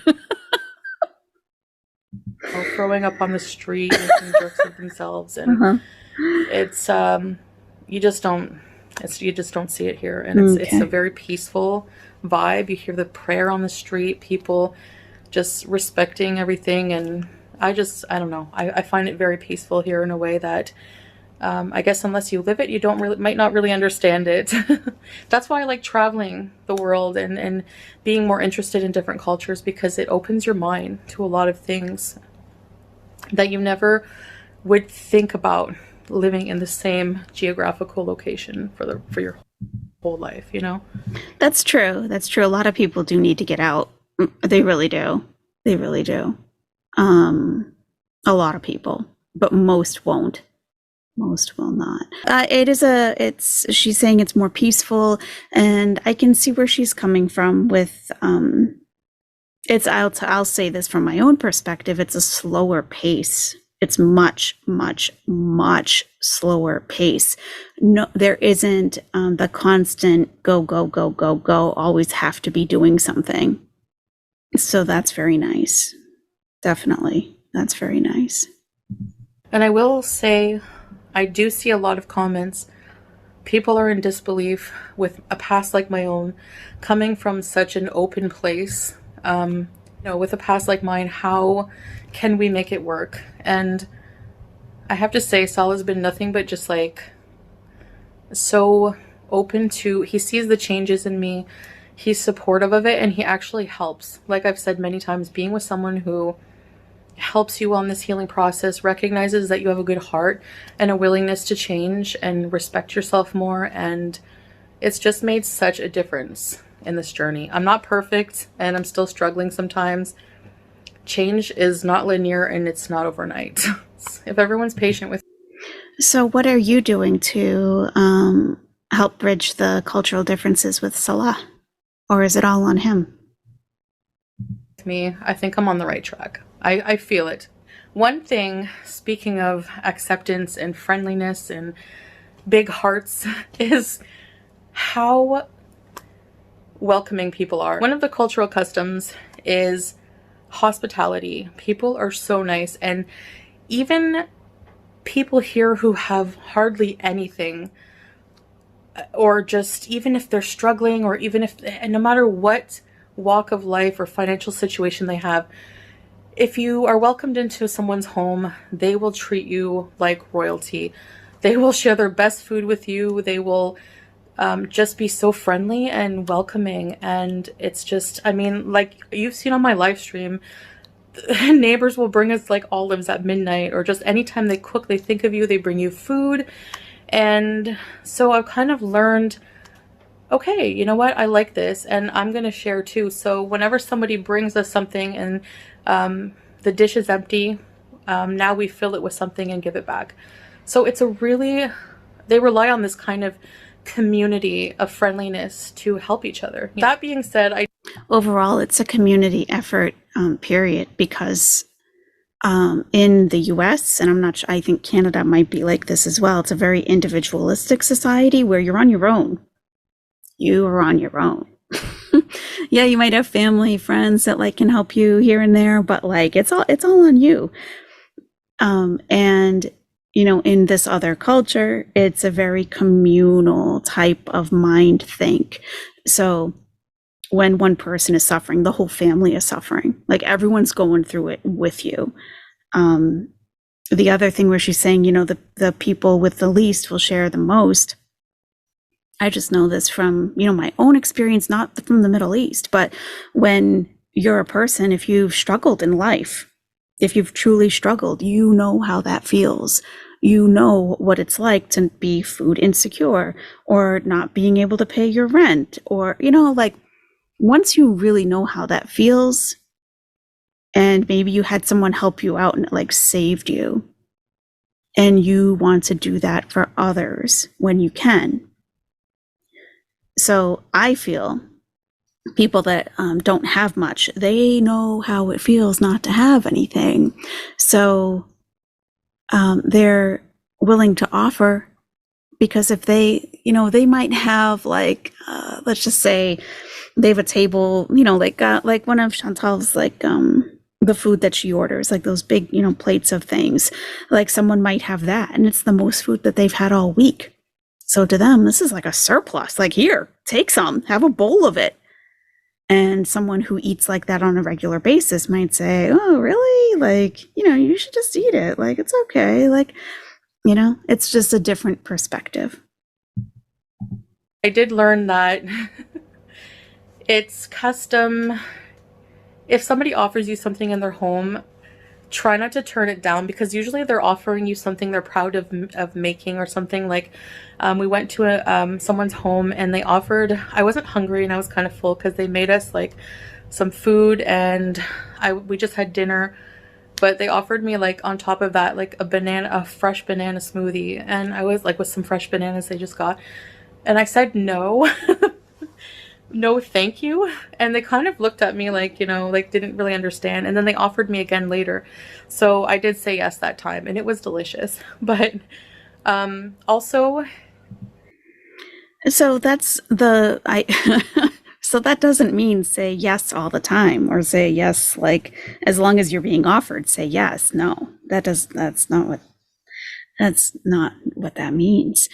Throwing up on the street, making jerks of themselves, and it's you just don't see it here. And it's a very peaceful vibe. You hear the prayer on the street, people just respecting everything, and I don't know, I find it very peaceful here in a way that I guess unless you live it, you might not really understand it. That's why I like traveling the world and being more interested in different cultures, because it opens your mind to a lot of things that you never would think about living in the same geographical location for your whole life, That's true. A lot of people do need to get out. They really do. A lot of people, but most won't. Most will not. She's saying it's more peaceful, and I can see where she's coming from with, I'll say this from my own perspective, it's a slower pace. It's much, much, much slower pace. No, there isn't the constant go, go, go, go, go, always have to be doing something. So that's very nice. Definitely. That's very nice. And I will say, I do see a lot of comments. People are in disbelief with a past like my own, coming from such an open place. With a past like mine, how can we make it work? And I have to say, Saul has been nothing but just like so open to, he sees the changes in me, he's supportive of it, and he actually helps. Like I've said many times, being with someone who helps you on this healing process, recognizes that you have a good heart and a willingness to change and respect yourself more, and it's just made such a difference in this journey. I'm not perfect and I'm still struggling sometimes. Change is not linear and it's not overnight. If everyone's patient with. So what are you doing to help bridge the cultural differences with Salah? Or is it all on him? Me, I think I'm on the right track. I feel it. One thing, speaking of acceptance and friendliness and big hearts, is how welcoming people are. One of the cultural customs is hospitality. People are so nice, and even people here who have hardly anything, or just even if they're struggling, or even if, and no matter what walk of life or financial situation they have, if you are welcomed into someone's home, they will treat you like royalty. They will share their best food with you. They will just be so friendly and welcoming. And it's just, I mean, like you've seen on my live stream, neighbors will bring us like olives at midnight, or just anytime they cook, they think of you, they bring you food. And so I've kind of learned, okay, you know what, I like this and I'm gonna share too. So whenever somebody brings us something and the dish is empty, now we fill it with something and give it back. So it's a really, they rely on this kind of community of friendliness to help each other. That being said, Overall, it's a community effort, period, because in the US, and I'm not sure, I think Canada might be like this as well, it's a very individualistic society where you're on your own. You are on your own. Yeah, you might have family, friends that like can help you here and there, but like it's all on you. And you know, in this other culture, it's a very communal type of mind think. So when one person is suffering, the whole family is suffering. Like everyone's going through it with you. The other thing where she's saying, you know, the people with the least will share the most. I just know this from, you know, my own experience, not from the Middle East, but when you're a person, if you've struggled in life, if you've truly struggled, you know how that feels. You know what it's like to be food insecure or not being able to pay your rent, or, you know, like once you really know how that feels, and maybe you had someone help you out and it like saved you, and you want to do that for others when you can. So I feel people that don't have much, they know how it feels not to have anything. So they're willing to offer, because if they, you know, they might have like, let's just say they have a table, you know, like one of Chantal's like the food that she orders, like those big, you know, plates of things, like someone might have that and it's the most food that they've had all week. So to them, this is like a surplus. Like, here, take some, have a bowl of it. And someone who eats like that on a regular basis might say, oh, really? Like, you know, you should just eat it. Like, it's okay. Like, you know, it's just a different perspective. I did learn that it's custom. If somebody offers you something in their home, try not to turn it down, because usually they're offering you something they're proud of making or something. Like we went to someone's home and they offered, I wasn't hungry and I was kind of full because they made us like some food and we just had dinner, but they offered me like on top of that like a fresh banana smoothie, and I was like, with some fresh bananas they just got, and I said no. No thank you. And they kind of looked at me like, you know, like didn't really understand, and then they offered me again later, so I did say yes that time and it was delicious. But also, so that's the I so that doesn't mean say yes all the time, or say yes like as long as you're being offered, say yes. No, that's not what that means.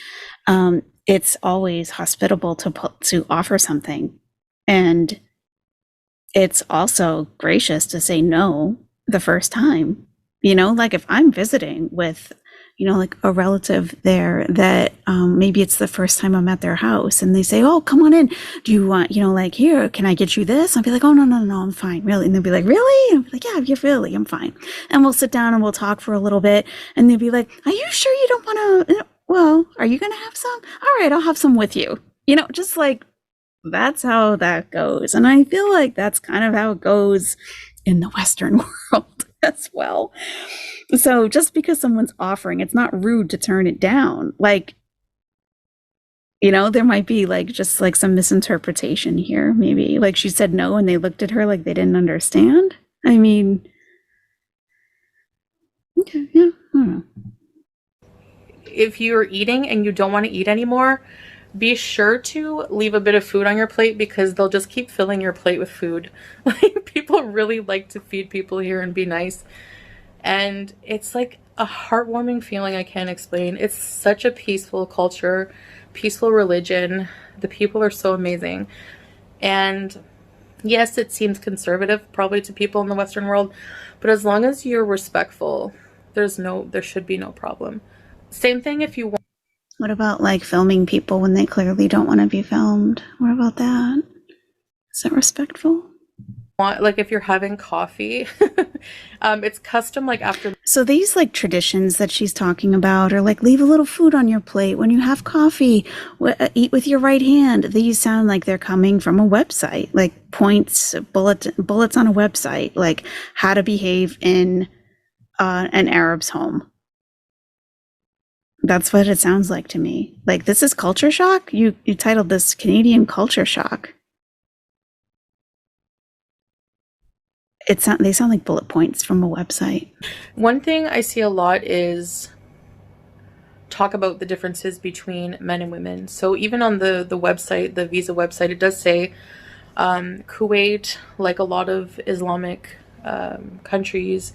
It's always hospitable to offer something, and it's also gracious to say no the first time. You know, like if I'm visiting with, you know, like a relative there that maybe it's the first time I'm at their house, and they say, oh, come on in, do you want, you know, like, here, can I get you this? I'll be like, oh, no, I'm fine, really. And they'll be like, really? And I'll be like, yeah, really, I'm fine. And we'll sit down and we'll talk for a little bit, and they'll be like, are you sure you don't want to, well, are you going to have some? All right, I'll have some with you. You know, just like, that's how that goes. And I feel like that's kind of how it goes in the Western world as well. So just because someone's offering, it's not rude to turn it down. Like, you know, there might be like just like some misinterpretation here. Maybe like she said no and they looked at her like they didn't understand. I mean, okay, yeah, I don't know. if you're eating and you don't want to eat anymore, be sure to leave a bit of food on your plate, because they'll just keep filling your plate with food. Like, people really like to feed people here and be nice. And it's like a heartwarming feeling I can't explain. It's such a peaceful culture, peaceful religion. The people are so amazing. And yes, it seems conservative probably to people in the Western world, but as long as you're respectful, there should be no problem. Same thing if you want. What about like filming people when they clearly don't want to be filmed? What about that? Is that respectful? Like if you're having coffee, it's custom like after. So these like traditions that she's talking about are like leave a little food on your plate when you have coffee, eat with your right hand. These sound like they're coming from a website, like points, bullets on a website, like how to behave in an Arab's home. That's what it sounds like to me. Like this is culture shock. You titled this Canadian culture shock. They sound like bullet points from a website. One thing I see a lot is talk about the differences between men and women. So even on the website, the visa website, it does say Kuwait, like a lot of Islamic countries,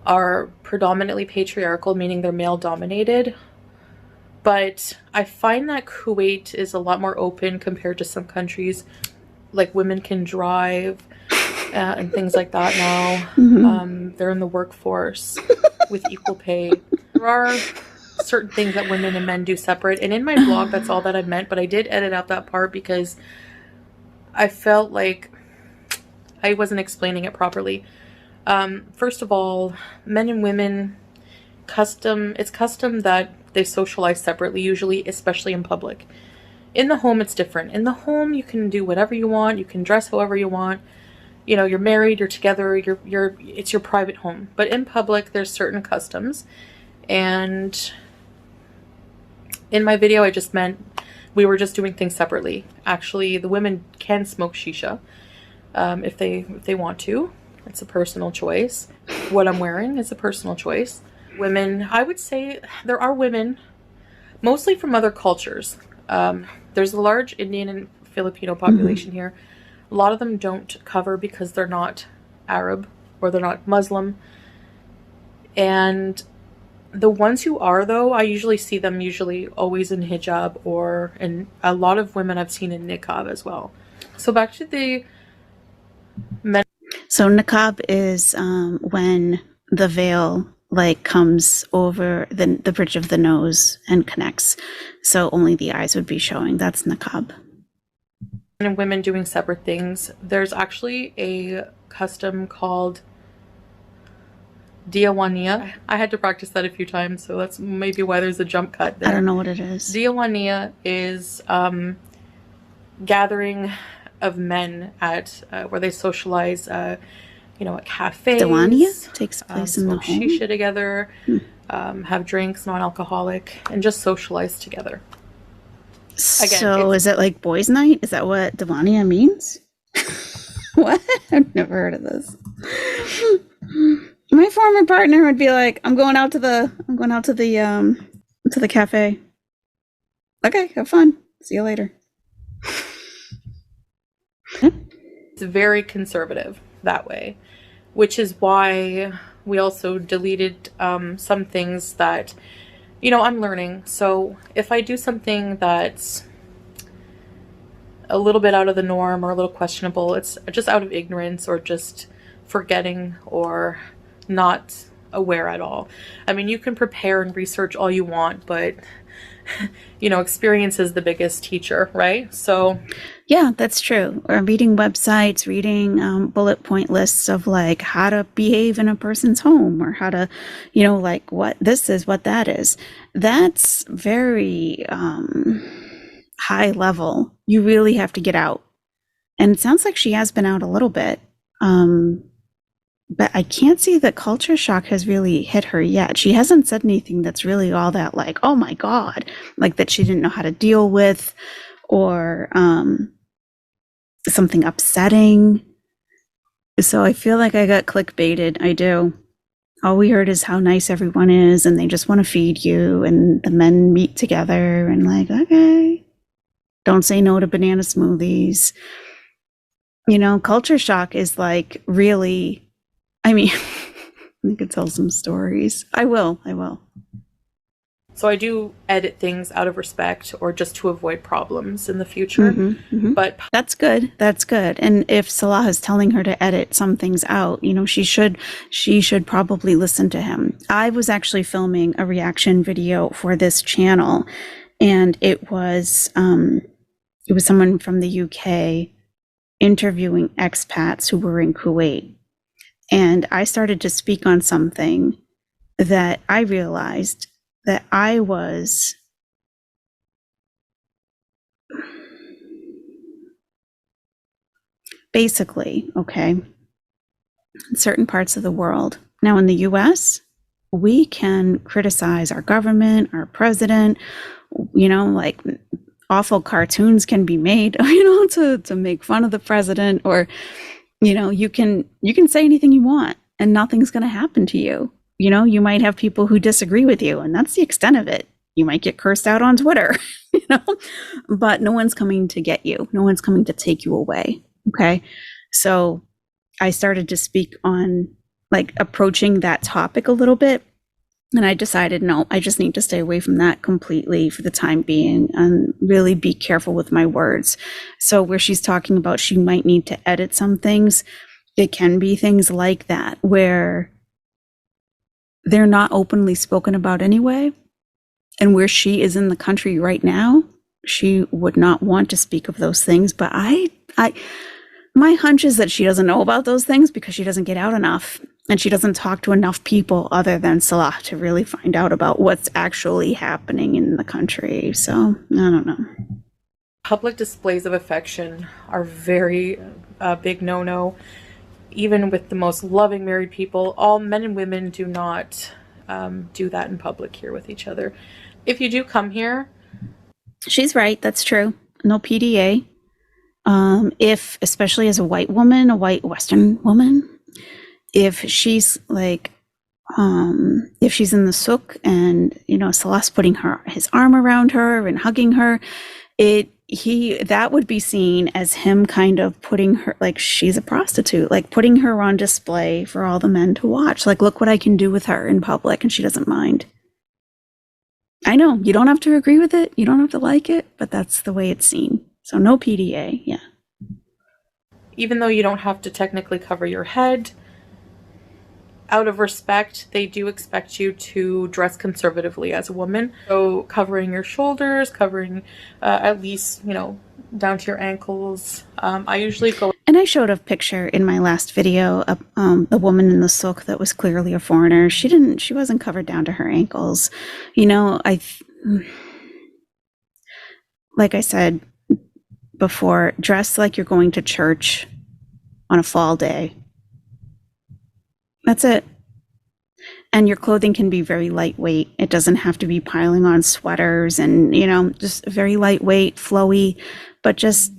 are predominantly patriarchal, meaning they're male dominated. But I find that Kuwait is a lot more open compared to some countries. Like women can drive and things like that now. Mm-hmm. They're in the workforce with equal pay. There are certain things that women and men do separate. And in my blog, that's all that I meant. But I did edit out that part because I felt like I wasn't explaining it properly. First of all, men and women, it's custom that they socialize separately, usually, especially in public. In the home, it's different. In the home, you can do whatever you want. You can dress however you want. You know, you're married, you're together, it's your private home. But in public, there's certain customs. And in my video, I just meant we were just doing things separately. Actually, the women can smoke shisha if they want to. It's a personal choice. What I'm wearing is a personal choice. Women, I would say there are women, mostly from other cultures. There's a large Indian and Filipino population here. A lot of them don't cover because they're not Arab or they're not Muslim. And the ones who are, though, I usually see them always in hijab, and a lot of women I've seen in niqab as well. So back to the men. So niqab is when the veil like comes over the bridge of the nose and connects. So only the eyes would be showing. That's niqab. And women doing separate things. There's actually a custom called Diawania. I had to practice that a few times, so that's maybe why there's a jump cut there. I don't know what it is. Diawania is gathering of men at where they socialize, at cafes. Diawania takes place in the home. Shisha together, have drinks, non-alcoholic, and just socialize together. Again, so is it like boys' night? Is that what Diawania means? What? I've never heard of this. My former partner would be like, I'm going out to the cafe. Okay, have fun. See you later. It's very conservative that way, which is why we also deleted some things that, I'm learning. So if I do something that's a little bit out of the norm or a little questionable, it's just out of ignorance or just forgetting or not aware at all. I mean, you can prepare and research all you want, but experience is the biggest teacher, right? So yeah, that's true. Or reading websites, reading bullet point lists of like how to behave in a person's home or how to, like what this is, what that is. That's very high level. You really have to get out. And it sounds like she has been out a little bit. But I can't see that culture shock has really hit her yet. She hasn't said anything that's really all that like, oh my God, like that she didn't know how to deal with or something upsetting. So I feel like I got clickbaited. I do. All we heard is how nice everyone is and they just want to feed you and the men meet together and like, okay, don't say no to banana smoothies. Culture shock is like really... I mean, I could tell some stories. I will. So I do edit things out of respect or just to avoid problems in the future. But that's good. And if Salah is telling her to edit some things out, she should probably listen to him. I was actually filming a reaction video for this channel and it was someone from the UK interviewing expats who were in Kuwait. And I started to speak on something that I realized that I was basically, okay, in certain parts of the world. Now, in the US, we can criticize our government, our president, like awful cartoons can be made, to make fun of the president, or, you can say anything you want and nothing's going to happen to you. You might have people who disagree with you, and that's the extent of it. You might get cursed out on Twitter, but no one's coming to get you. No one's coming to take you away. Okay. So I started to speak on like approaching that topic a little bit. And I decided, no, I just need to stay away from that completely for the time being and really be careful with my words. So where she's talking about she might need to edit some things, it can be things like that where they're not openly spoken about anyway. And where she is in the country right now, she would not want to speak of those things. But my hunch is that she doesn't know about those things because she doesn't get out enough and she doesn't talk to enough people other than Salah to really find out about what's actually happening in the country. So I don't know. Public displays of affection are very big no-no. Even with the most loving married people, all men and women do not do that in public here with each other. If you do come here, she's right. That's true. No PDA. If, especially as a white woman, a white Western woman, if she's like, if she's in the souk and, Salah's putting his arm around her and hugging her, that would be seen as him kind of putting her, like she's a prostitute, like putting her on display for all the men to watch. Like, look what I can do with her in public, and she doesn't mind. I know, you don't have to agree with it, you don't have to like it, but that's the way it's seen. So no PDA, yeah. Even though you don't have to technically cover your head, out of respect, they do expect you to dress conservatively as a woman. So covering your shoulders, covering at least, down to your ankles. I usually go... And I showed a picture in my last video of the woman in the souk that was clearly a foreigner. She wasn't covered down to her ankles. Like I said before, dress like you're going to church on a fall day. That's it. And your clothing can be very lightweight. It doesn't have to be piling on sweaters and, just very lightweight, flowy, but just,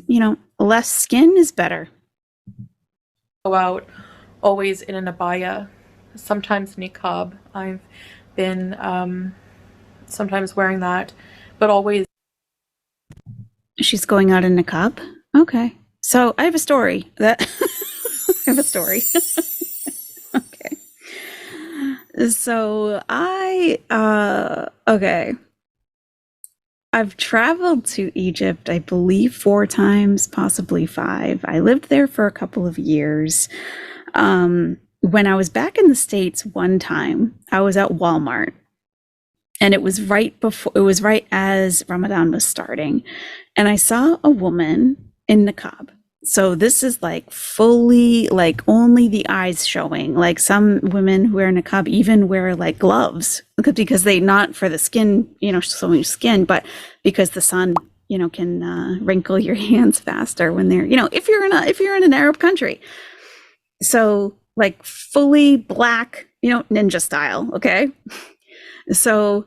less skin is better. Go out always in an abaya, sometimes niqab. I've been sometimes wearing that, but always. She's going out in niqab? Okay. So I have a story that I have a story. Okay. So okay. I've traveled to Egypt, I believe 4 times, possibly 5. I lived there for a couple of years. When I was back in the States one time, I was at Walmart. And it was right as Ramadan was starting. And I saw a woman in niqab. So this is like fully, like only the eyes showing. Like some women who wear niqab even wear like gloves because they, not for the skin, showing skin, but because the sun, can wrinkle your hands faster when they're, if you're in an Arab country. So like fully black, ninja style. Okay. So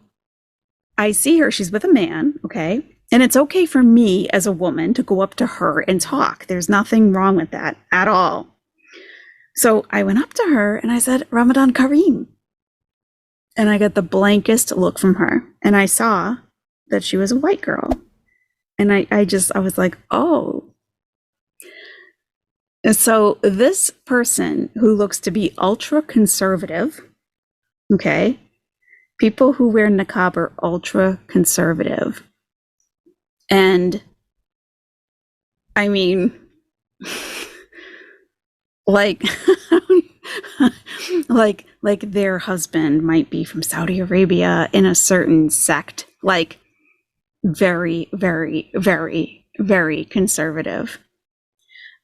I see her, she's with a man. Okay. And it's okay for me as a woman to go up to her and talk. There's nothing wrong with that at all. So I went up to her and I said, Ramadan Kareem. And I got the blankest look from her. And I saw that she was a white girl. And I was like, oh. And so this person who looks to be ultra conservative, okay, people who wear niqab are ultra conservative. And I mean, like their husband might be from Saudi Arabia in a certain sect. Like very, very, very, very conservative.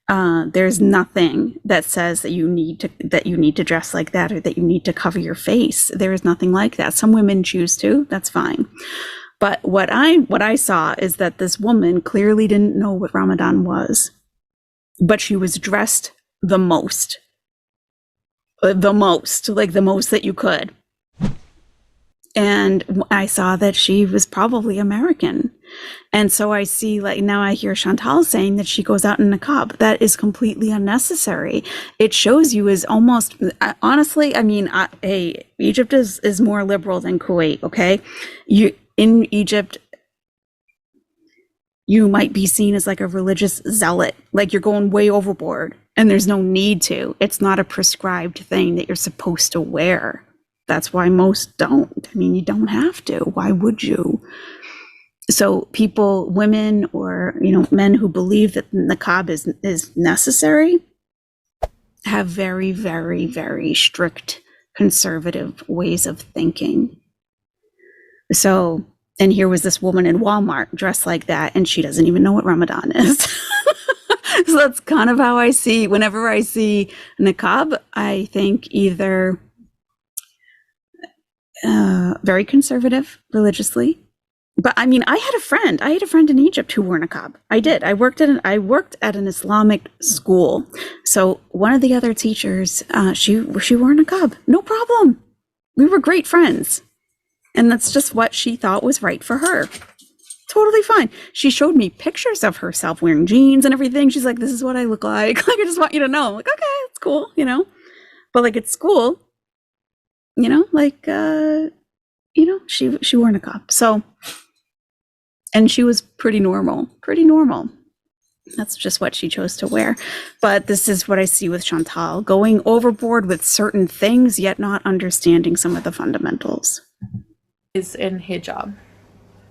There's nothing that says that you need to dress like that, or that you need to cover your face. There is nothing like that. Some women choose to, that's fine. But what I saw is that this woman clearly didn't know what Ramadan was, but she was dressed the most, like the most that you could. And I saw that she was probably American. And so I see, like, now I hear Chantal saying that she goes out in niqab. That is completely unnecessary. It shows you is almost, honestly, I mean, hey, Egypt is more liberal than Kuwait, okay? In Egypt, you might be seen as like a religious zealot, like you're going way overboard, and there's no need to. It's not a prescribed thing that you're supposed to wear. That's why most don't. I mean, you don't have to. Why would you? So people, women, or men who believe that niqab is necessary, have very, very, very strict conservative ways of thinking. So, and here was this woman in Walmart dressed like that, and she doesn't even know what Ramadan is. So that's kind of how I see, whenever I see niqab, I think either very conservative religiously. But I mean, I had a friend in Egypt who wore niqab. I did. I worked at an Islamic school. So one of the other teachers, she wore niqab. No problem. We were great friends. And that's just what she thought was right for her. Totally fine. She showed me pictures of herself wearing jeans and everything. She's like, this is what I look like. Like, I just want you to know. I'm like, okay, it's cool, But like at school, she wore niqab. So, and she was pretty normal. That's just what she chose to wear. But this is what I see with Chantal, going overboard with certain things, yet not understanding some of the fundamentals. Is in hijab.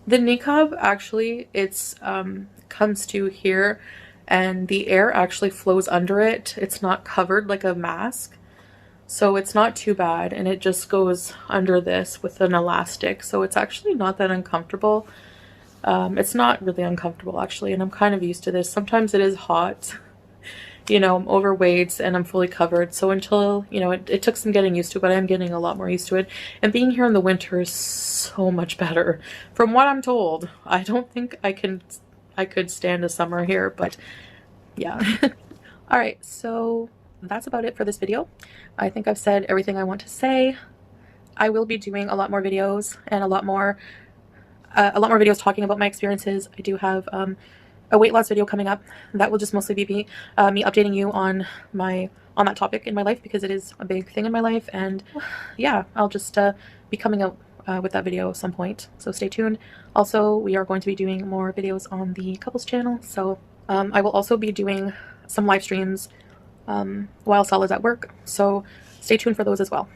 The niqab, actually, it's comes to here, and the air actually flows under it. It's not covered like a mask, so it's not too bad, and it just goes under this with an elastic, so it's actually not that uncomfortable. It's not really uncomfortable, actually, and I'm kind of used to this. Sometimes it is hot. I'm overweight and I'm fully covered. So until, it took some getting used to, but I'm getting a lot more used to it. And being here in the winter is so much better. From what I'm told, I don't think I could stand a summer here, but yeah. All right, so that's about it for this video. I think I've said everything I want to say. I will be doing a lot more videos and a lot more videos talking about my experiences. I do have a weight loss video coming up that will just mostly be me updating you on that topic in my life, because it is a big thing in my life. And yeah, I'll just be coming out with that video at some point, so stay tuned. Also, we are going to be doing more videos on the couples channel, so I will also be doing some live streams while Salah's at work, so stay tuned for those as well.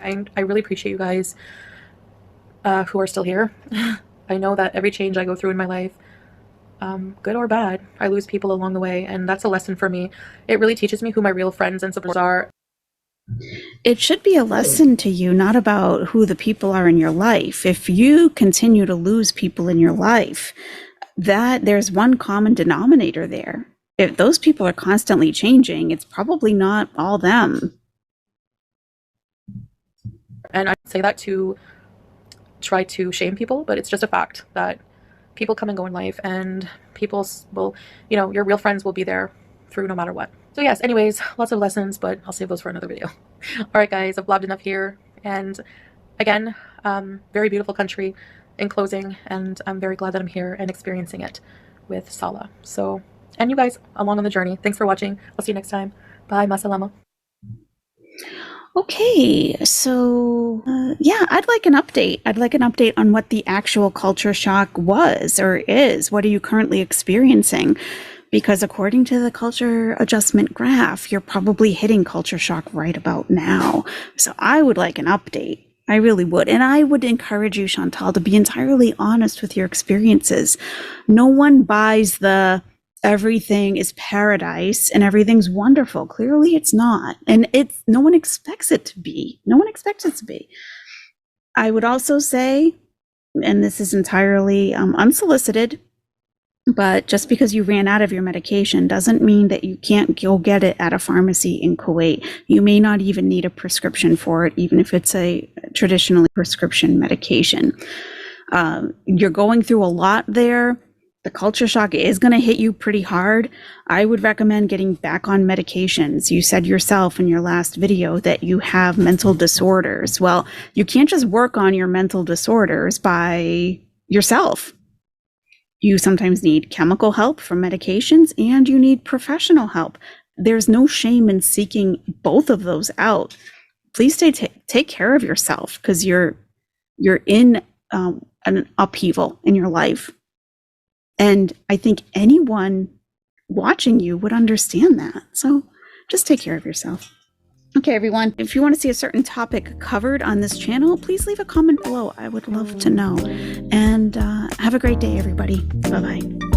I really appreciate you guys who are still here. I know that every change I go through in my life, good or bad, I lose people along the way, and that's a lesson for me. It really teaches me who my real friends and supporters are. It should be a lesson to you, not about who the people are in your life. If you continue to lose people in your life, that there's one common denominator there. If those people are constantly changing, it's probably not all them. And I say that to try to shame people, but it's just a fact that people come and go in life, and people will, your real friends will be there through no matter what. So yes, anyways, lots of lessons, but I'll save those for another video. All right, guys, I've blabbed enough here. And again, very beautiful country in closing, and I'm very glad that I'm here and experiencing it with Salah. So, and you guys along on the journey. Thanks for watching. I'll see you next time. Bye. Masalama. Okay, so yeah, I'd like an update. I'd like an update on what the actual culture shock was or is. What are you currently experiencing? Because according to the culture adjustment graph, you're probably hitting culture shock right about now. So I would like an update. I really would. And I would encourage you, Chantal, to be entirely honest with your experiences. No one buys the everything is paradise and everything's wonderful. Clearly it's not. And no one expects it to be. No one expects it to be. I would also say and this is entirely unsolicited, but just because you ran out of your medication doesn't mean that you can't go get it at a pharmacy in Kuwait. You may not even need a prescription for it, even if it's a traditionally prescription medication. You're going through a lot there. The culture shock is going to hit you pretty hard. I would recommend getting back on medications. You said yourself in your last video that you have mental disorders. Well, you can't just work on your mental disorders by yourself. You sometimes need chemical help from medications, and you need professional help. There's no shame in seeking both of those out. Please take care of yourself, because you're in an upheaval in your life. And I think anyone watching you would understand that. So just take care of yourself. Okay, everyone, if you want to see a certain topic covered on this channel, please leave a comment below. I would love to know. And have a great day, everybody. Bye-bye.